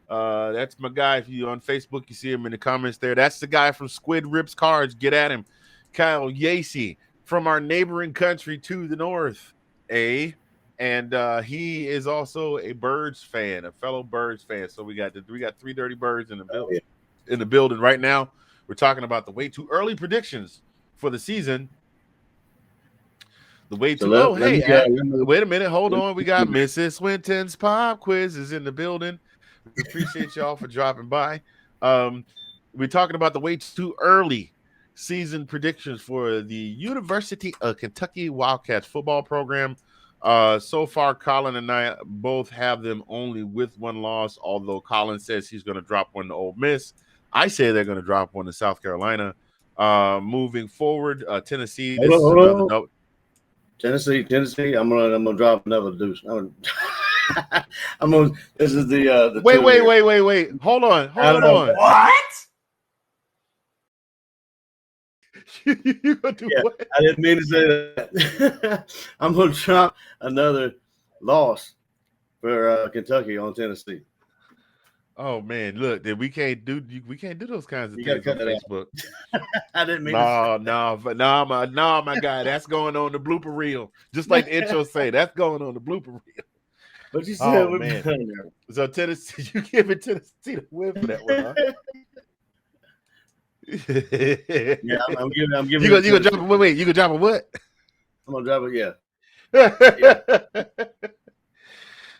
That's my guy. If you on Facebook, you see him in the comments there. That's the guy from Squid Rips Cards. Get at him. Kyle Yacy from our neighboring country to the north. And he is also a Birds fan, a fellow Birds fan. So we got three dirty birds in the building. In the building right now. We're talking about the way too early predictions for the season. The way too low. Hey, wait a minute. Hold on. We got Mrs. Swinton's Pop Quiz is in the building. We appreciate y'all for dropping by. We're talking about the way too early season predictions for the University of Kentucky Wildcats football program. So far, Collin and I both have them only with one loss, although Collin says he's going to drop one to Ole Miss. I say they're going to drop one to South Carolina. Moving forward, Tennessee. Tennessee. I'm gonna drop another deuce. This is the wait. Hold on. What? You gonna do what? I didn't mean to say that. I'm gonna drop another loss for Kentucky on Tennessee. Oh man, look, we can't do those kinds of things on Facebook. I didn't mean No, my guy, that's going on the blooper reel. Just like the intro say, that's going on the blooper reel. But you said man. So Tennessee, you giving Tennessee the win for that one, huh? Yeah, I'm giving. You gonna drop it? Wait, you gonna drop a what? I'm gonna drop it. Yeah.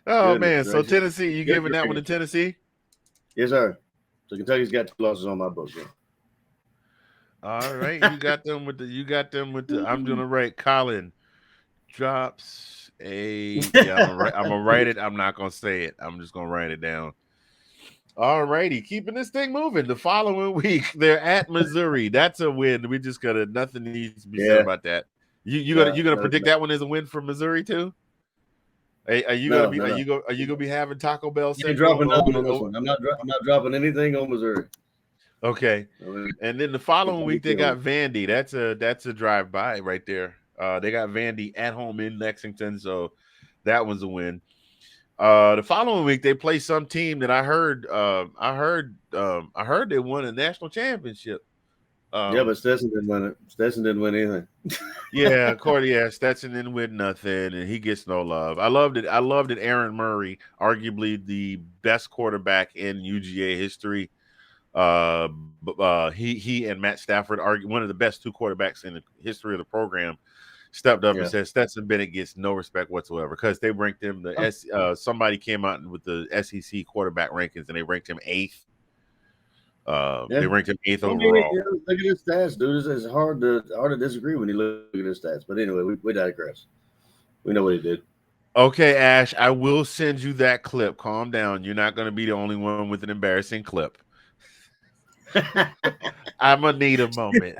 Oh man, so Tennessee, you giving that one to Tennessee? Yes, sir. So Kentucky's got 2 losses on my book. Yeah. All right, you got them with the. I'm gonna write Collin drops a. Yeah, I'm gonna write it. I'm not gonna say it. I'm just gonna write it down. All righty, keeping this thing moving. The following week, they're at Missouri. That's a win. We just gotta. Nothing needs to be said about that. You gonna predict that one as a win for Missouri too? Are you gonna be having Taco Bell? I'm dropping nothing on this one. I'm not dropping anything on Missouri. Okay, and then the following week they got Vandy. That's a drive by right there. They got Vandy at home in Lexington, so that one's a win. The following week they play some team that I heard they won a national championship. But Stetson didn't win it. Stetson didn't win anything. Stetson didn't win nothing, and he gets no love. I loved it. Aaron Murray, arguably the best quarterback in UGA history. He and Matt Stafford are one of the best 2 quarterbacks in the history of the program. Stepped up and said Stetson Bennett gets no respect whatsoever because they ranked him somebody came out with the SEC quarterback rankings and they ranked him 8th. They ranked him 8th overall. Look at his stats, dude. It's hard to disagree when you look at his stats. But anyway, we digress. We know what he did. Okay, Ash, I will send you that clip. Calm down. You're not going to be the only one with an embarrassing clip. I'm going to need a moment.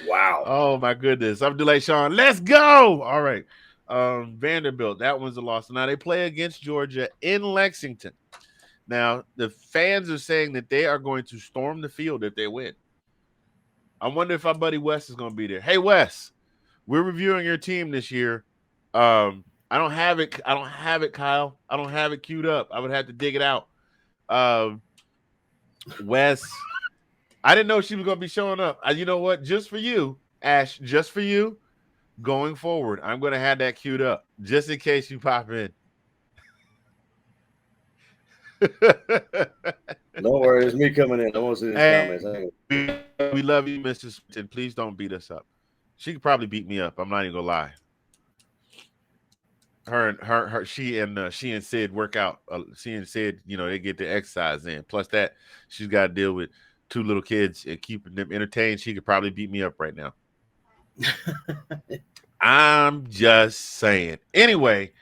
Wow. Oh, my goodness. I'm Delay Sean. Let's go. All right. Vanderbilt. That one's a loss. Now they play against Georgia in Lexington. Now the fans are saying that they are going to storm the field if they win. I wonder if our buddy Wes is going to be there. Hey Wes, we're reviewing your team this year. I don't have it, Kyle. I don't have it queued up. I would have to dig it out. Wes, I didn't know she was going to be showing up. You know what? Just for you, Ash, just for you, going forward, I'm going to have that queued up just in case you pop in. Don't worry, it's me coming in. I want to see these comments. We love you, Mr. Smith. Please don't beat us up. She could probably beat me up. I'm not even gonna lie. She and Sid work out. She and Sid, they get the exercise in. Plus that, she's got to deal with 2 little kids and keeping them entertained. She could probably beat me up right now. I'm just saying. Anyway,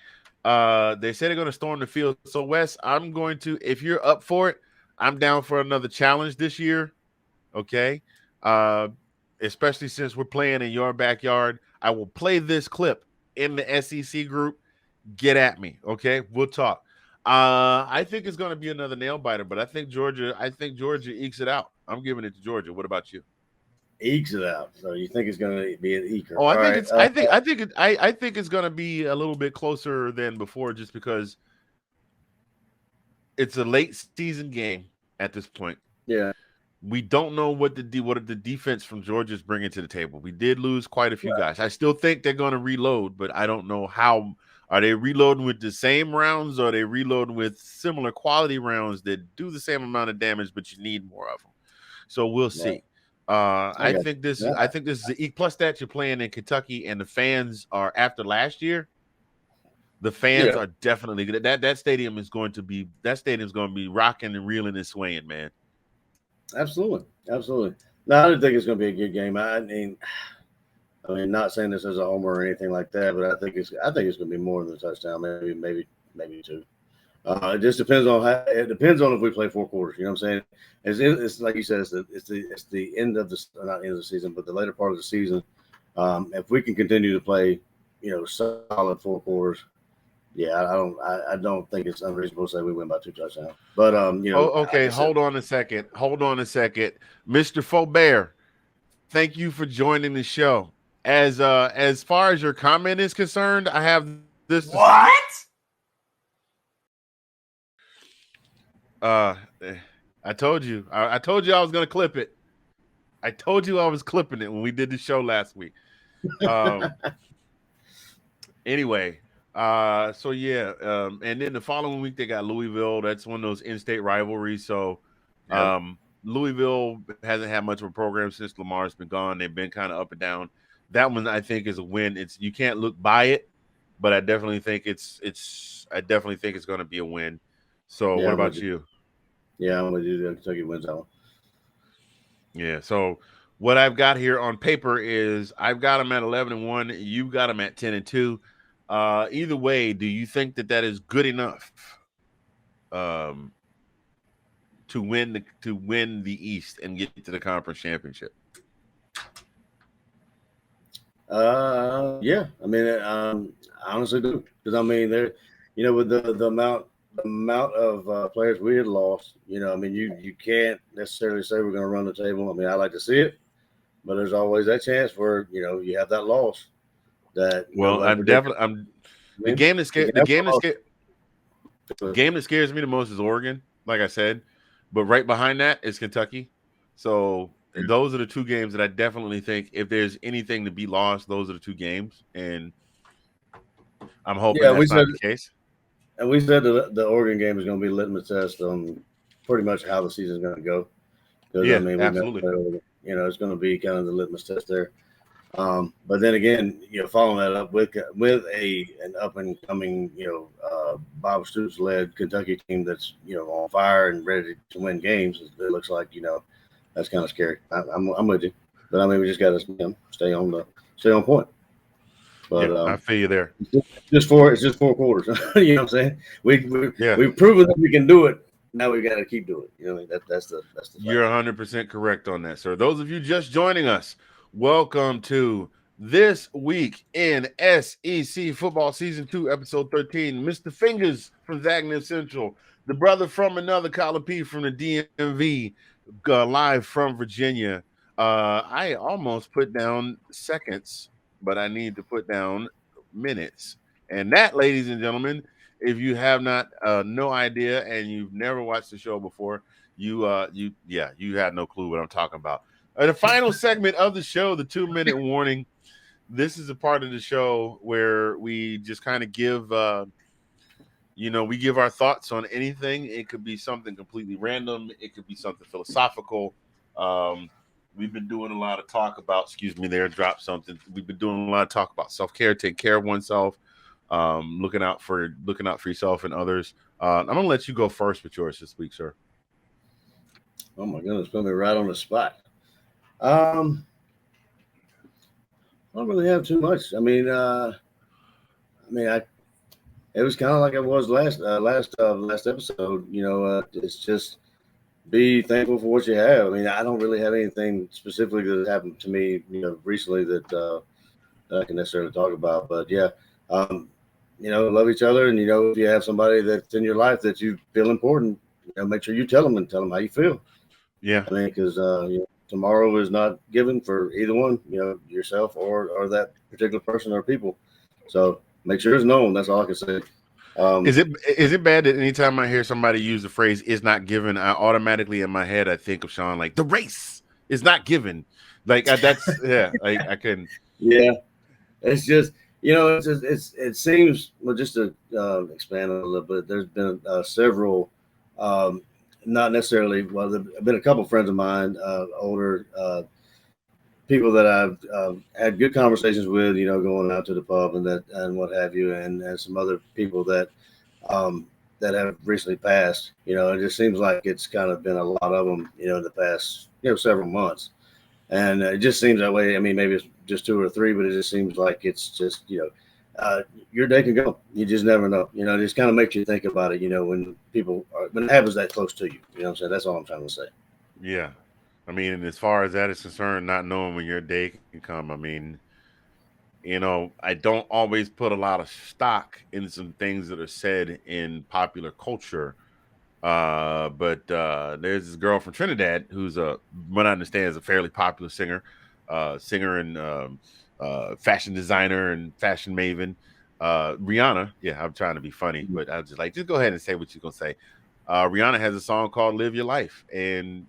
they say they're going to storm the field. So Wes, I'm going to, if you're up for it, I'm down for another challenge this year. Okay. Especially since we're playing in your backyard. I will play this clip in the SEC group. Get at me. Okay. We'll talk. I think it's going to be another nail biter, but I think Georgia ekes it out. I'm giving it to Georgia. What about you? Ekes it out. So you think it's going to be an eker? Oh, I think it's going to be a little bit closer than before, just because it's a late season game at this point. Yeah, we don't know what the defense from Georgia is bringing to the table. We did lose quite a few guys. I still think they're going to reload, but I don't know how. Are they reloading with the same rounds, or are they reloading with similar quality rounds that do the same amount of damage, but you need more of them? So we'll see. I think this is the E. Plus that you're playing in Kentucky, and the fans are, after last year, the fans are definitely good. That stadium is going to be rocking and reeling and swaying, man. Absolutely. No, I don't think it's going to be a good game. I mean, not saying this as a homer or anything like that, but I think it's going to be more than a touchdown, maybe 2. It just depends on if we play 4 quarters. You know what I'm saying? It's like you said, it's the end of not end of the season, but the later part of the season. If we can continue to play, solid 4 quarters, I don't think it's unreasonable to say we win by 2 touchdowns. But okay, hold on a second, Mr. Faubert. Thank you for joining the show. As far as your comment is concerned, I have this. What? I told you. I told you I was going to clip it. I told you I was clipping it when we did the show last week. Anyway, and then the following week they got Louisville. That's one of those in-state rivalries. So, Louisville hasn't had much of a program since Lamar's been gone. They've been kind of up and down. That one I think is a win. You can't look by it, but I definitely think it's going to be a win. So what about you? Yeah, I'm going to do the Kentucky wins that one. Yeah. So what I've got here on paper is I've got them at 11-1. You've got them at 10-2. Either way, do you think that is good enough to win the East and get to the conference championship? Yeah. I mean, I honestly do, because they're, with the amount of players we had lost, you can't necessarily say we're going to run the table. I like to see it, but there's always that chance where you have that loss. The game that scares me the most is Oregon, like I said, but right behind that is Kentucky. So those are the 2 games that I definitely think, if there's anything to be lost, those are the 2 games, and I'm hoping that's not the case. And we said the Oregon game is going to be a litmus test on pretty much how the season is going to go. Yeah, absolutely. It's going to be kind of the litmus test there. But then again, following that up with an up and coming, Bob Stoops led Kentucky team that's on fire and ready to win games. It looks like that's kind of scary. I'm with you, but we just got to stay on point. But I feel you there. It's just 4 quarters. You know what I'm saying? We've proven that we can do it. Now we got to keep doing it. That's the fact. You're 100% correct on that, sir. Those of you just joining us, welcome to This week in SEC Football Season 2, Episode 13, Mr. Fingaz from Zagnif Central, the brother from another Colin P from the DMV, live from Virginia. I almost put down seconds, but I need to put down minutes. And that, ladies and gentlemen, if you have not no idea and you've never watched the show before, you had no clue what I'm talking about. The final segment of the show, the 2-minute warning. This is a part of the show where we just kind of give, we give our thoughts on anything. It could be something completely random. It could be something philosophical. We've been doing a lot of talk about, drop something. We've been doing a lot of talk about self-care, take care of oneself, looking out for yourself and others. I'm going to let you go first with yours this week, sir. Oh my goodness, put me right on the spot. I don't really have too much. It was kind of like it was last episode. It's just be thankful for what you have. I don't really have anything specifically that happened to me, recently that I can necessarily talk about. But yeah, love each other, and if you have somebody that's in your life that you feel important, make sure you tell them how you feel. Yeah, because tomorrow is not given for either one, yourself or that particular person or people. So make sure it's known. That's all I can say. Is it bad that anytime I hear somebody use the phrase "is not given," I automatically in my head I think of Sean like the race is not given. Like that's yeah. I can. Yeah, it's just it seems just to expand a little bit. There's been several. Not necessarily. Well, there have been a couple of friends of mine, older people that I've had good conversations with, going out to the pub and what have you, and some other people that have recently passed. It just seems like it's kind of been a lot of them, in the past, several months, and it just seems that way. Maybe it's just 2 or 3, but it just seems like it's just, your day can go. You just never know. It just kind of makes you think about it, when it happens that close to you. You know what I'm saying? That's all I'm trying to say. Yeah. And as far as that is concerned, not knowing when your day can come, I don't always put a lot of stock in some things that are said in popular culture. But there's this girl from Trinidad who's what I understand is a fairly popular singer and fashion designer and fashion maven. Rihanna, yeah, I'm trying to be funny, but I was just go ahead and say what you're gonna say. Rihanna has a song called "Live Your Life," and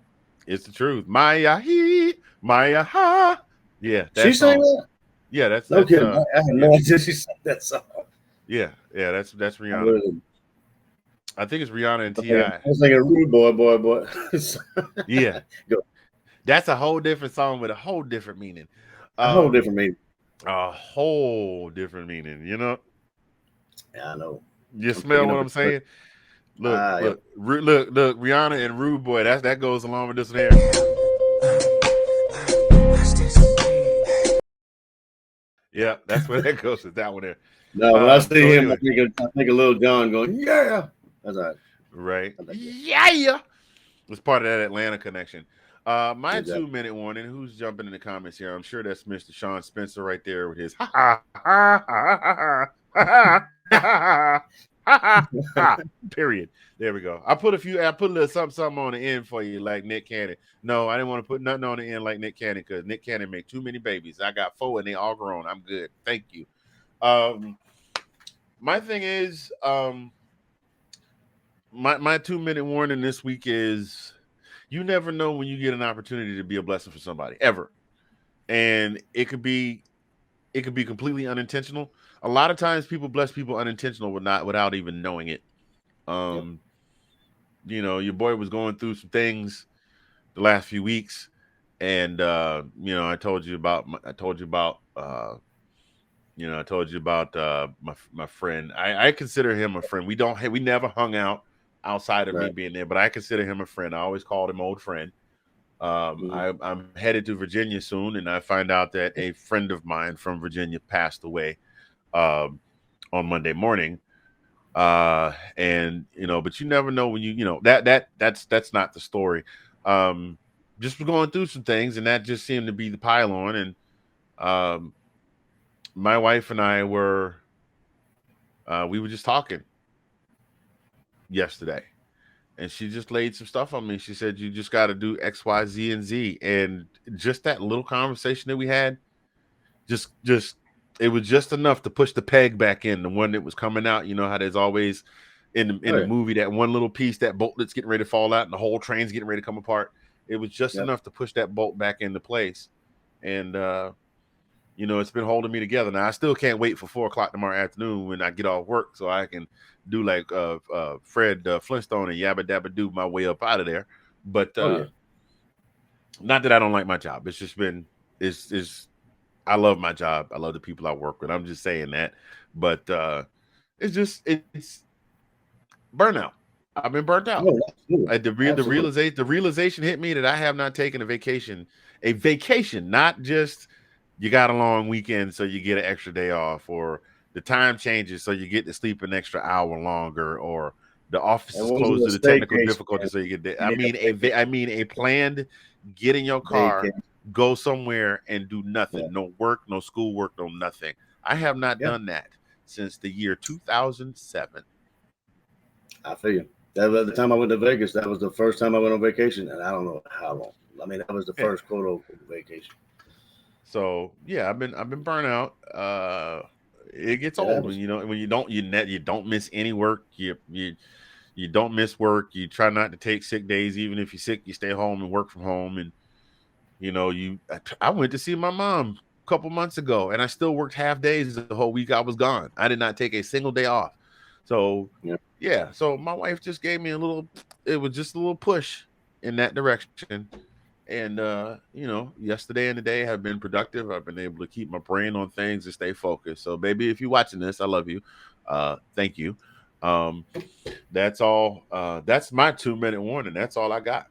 it's the truth. Maya he, Maya ha. Yeah, she sang that. Yeah, that's kidding. I had no idea she sang that song. Yeah, that's Rihanna. I think it's Rihanna and T.I. I was thinking "Rude Boy." Yeah, that's a whole different song with a whole different meaning. A whole different meaning. A whole different meaning. Yeah, I know. You smell what I'm saying? Look, Rihanna and Rude Boy. That goes along with this one here. Yeah, that's where that goes with that one there. No, when I see him, anyway. I think of Lil Jon going, yeah. That's all right. Yeah. It's part of that Atlanta connection. My exactly. 2-minute warning. Who's jumping in the comments here? I'm sure that's Mr. Sean Spencer right there with his period. There we go. I put a little something on the end for you, like Nick Cannon. No, I didn't want to put nothing on the end like Nick Cannon because Nick Cannon made too many babies. I got 4 and they all grown. I'm good. Thank you. My thing is, my 2-minute warning this week is you never know when you get an opportunity to be a blessing for somebody ever. And it could be completely unintentional. A lot of times people bless people unintentional without even knowing it. Your boy was going through some things the last few weeks, and I told you about my friend. I consider him a friend. We never hung out outside of me being there, but I consider him a friend. I always called him old friend. I'm headed to Virginia soon, and I find out that a friend of mine from Virginia passed away on Monday morning. But you never know when that's not the story. Just going through some things, and that just seemed to be the pile on, and my wife and I were we were just talking yesterday, and she just laid some stuff on me. She said, "You just got to do X, Y, Z, and Z." And just that little conversation that we had, just it was just enough to push the peg back in, the one that was coming out. You know how there's always in the movie that one little piece, that bolt that's getting ready to fall out, and the whole train's getting ready to come apart. It was just enough to push that bolt back into place, and you know, it's been holding me together. Now I still can't wait for 4:00 tomorrow afternoon when I get off work, so I can do like Fred Flintstone and yabba dabba do my way up out of there. But not that I don't like my job. It's just been it's I love my job. I love the people I work with. I'm just saying that. But it's burnout. I've been burnt out. The realization hit me that I have not taken a vacation, not just you got a long weekend so you get an extra day off, or the time changes so you get to sleep an extra hour longer, or the office is closed due to technical difficulty so you get there. I mean a planned get in your car, go somewhere and do nothing. No work, no schoolwork, no nothing. I have not done that since the year 2007. I feel you. That was the time I went to Vegas. That was the first time I went on vacation, and I don't know how long. I mean, that was the first quote vacation. So yeah, I've been burnt out. It gets old when you don't miss any work. You don't miss work. You try not to take sick days. Even if you're sick, you stay home and work from home. And you know, I went to see my mom a couple months ago, and I still worked half days the whole week I was gone. I did not take a single day off. So yeah. So my wife just gave me it was just a little push in that direction. And you know, yesterday and today have been productive. I've been able to keep my brain on things and stay focused. So baby, if you're watching this, I love you. Thank you. That's all. That's my 2-minute warning. That's all I got.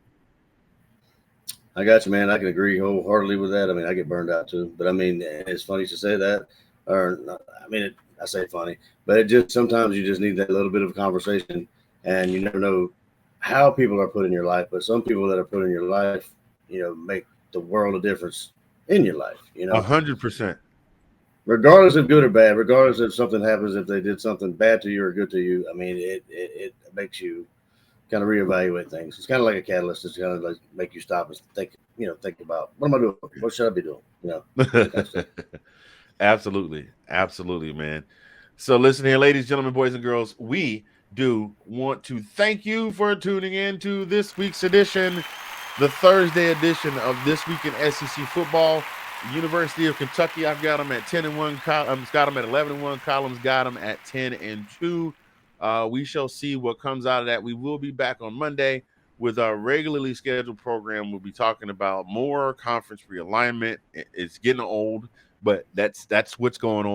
I got you, man. I can agree wholeheartedly with that. I mean, I get burned out too. But I mean, it's funny to say that, or not, I mean, I say funny, but it just sometimes you just need that little bit of conversation, and you never know how people are put in your life. But some people that are put in your life, you know, make the world of difference in your life. You know, 100%. Regardless of good or bad, regardless if something happens, if they did something bad to you or good to you. I mean, it makes you kind of reevaluate things. It's kind of like a catalyst. It's kind of like make you stop and think about what am I doing? What should I be doing? You know. Absolutely, man. So listen here, ladies, gentlemen, boys and girls, we do want to thank you for tuning in to this week's edition, the Thursday edition of This Week in SEC Football. University of Kentucky, I've got them at 10-1. I've got them at 11-1. Collins got them at 10-2. We shall see what comes out of that. We will be back on Monday with our regularly scheduled program. We'll be talking about more conference realignment. It's getting old, but that's what's going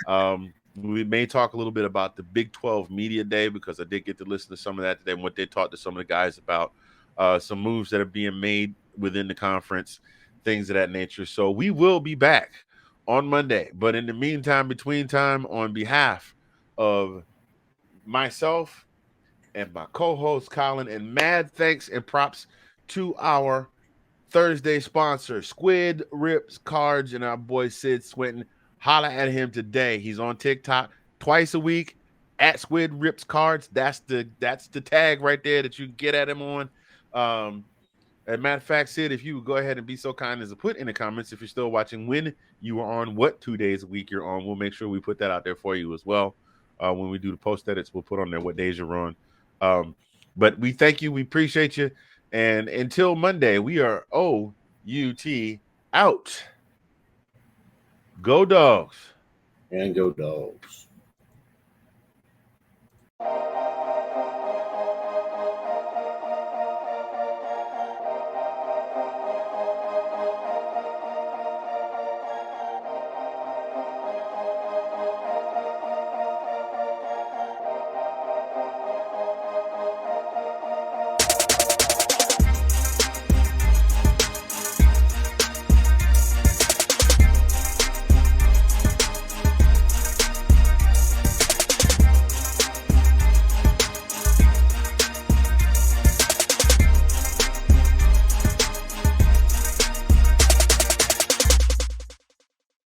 on. We may talk a little bit about the Big 12 Media Day, because I did get to listen to some of that today and what they talked to some of the guys about, some moves that are being made within the conference, things of that nature. So we will be back on Monday. But in the meantime, between time, on behalf of myself and my co-host Collin, and mad thanks and props to our Thursday sponsor, Squid Rips Cards, and our boy Sid Swinton. Holla at him today. He's on TikTok twice a week at Squid Rips Cards. That's the tag right there that you can get at him on. As a matter of fact, Sid, if you would go ahead and be so kind as to put in the comments if you're still watching when you are on, what 2 days a week you're on. We'll make sure we put that out there for you as well. When we do the post edits, we'll put on there what days you're on. But we thank you. We appreciate you. And until Monday, we are OUT out. Go Dogs. And go Dogs.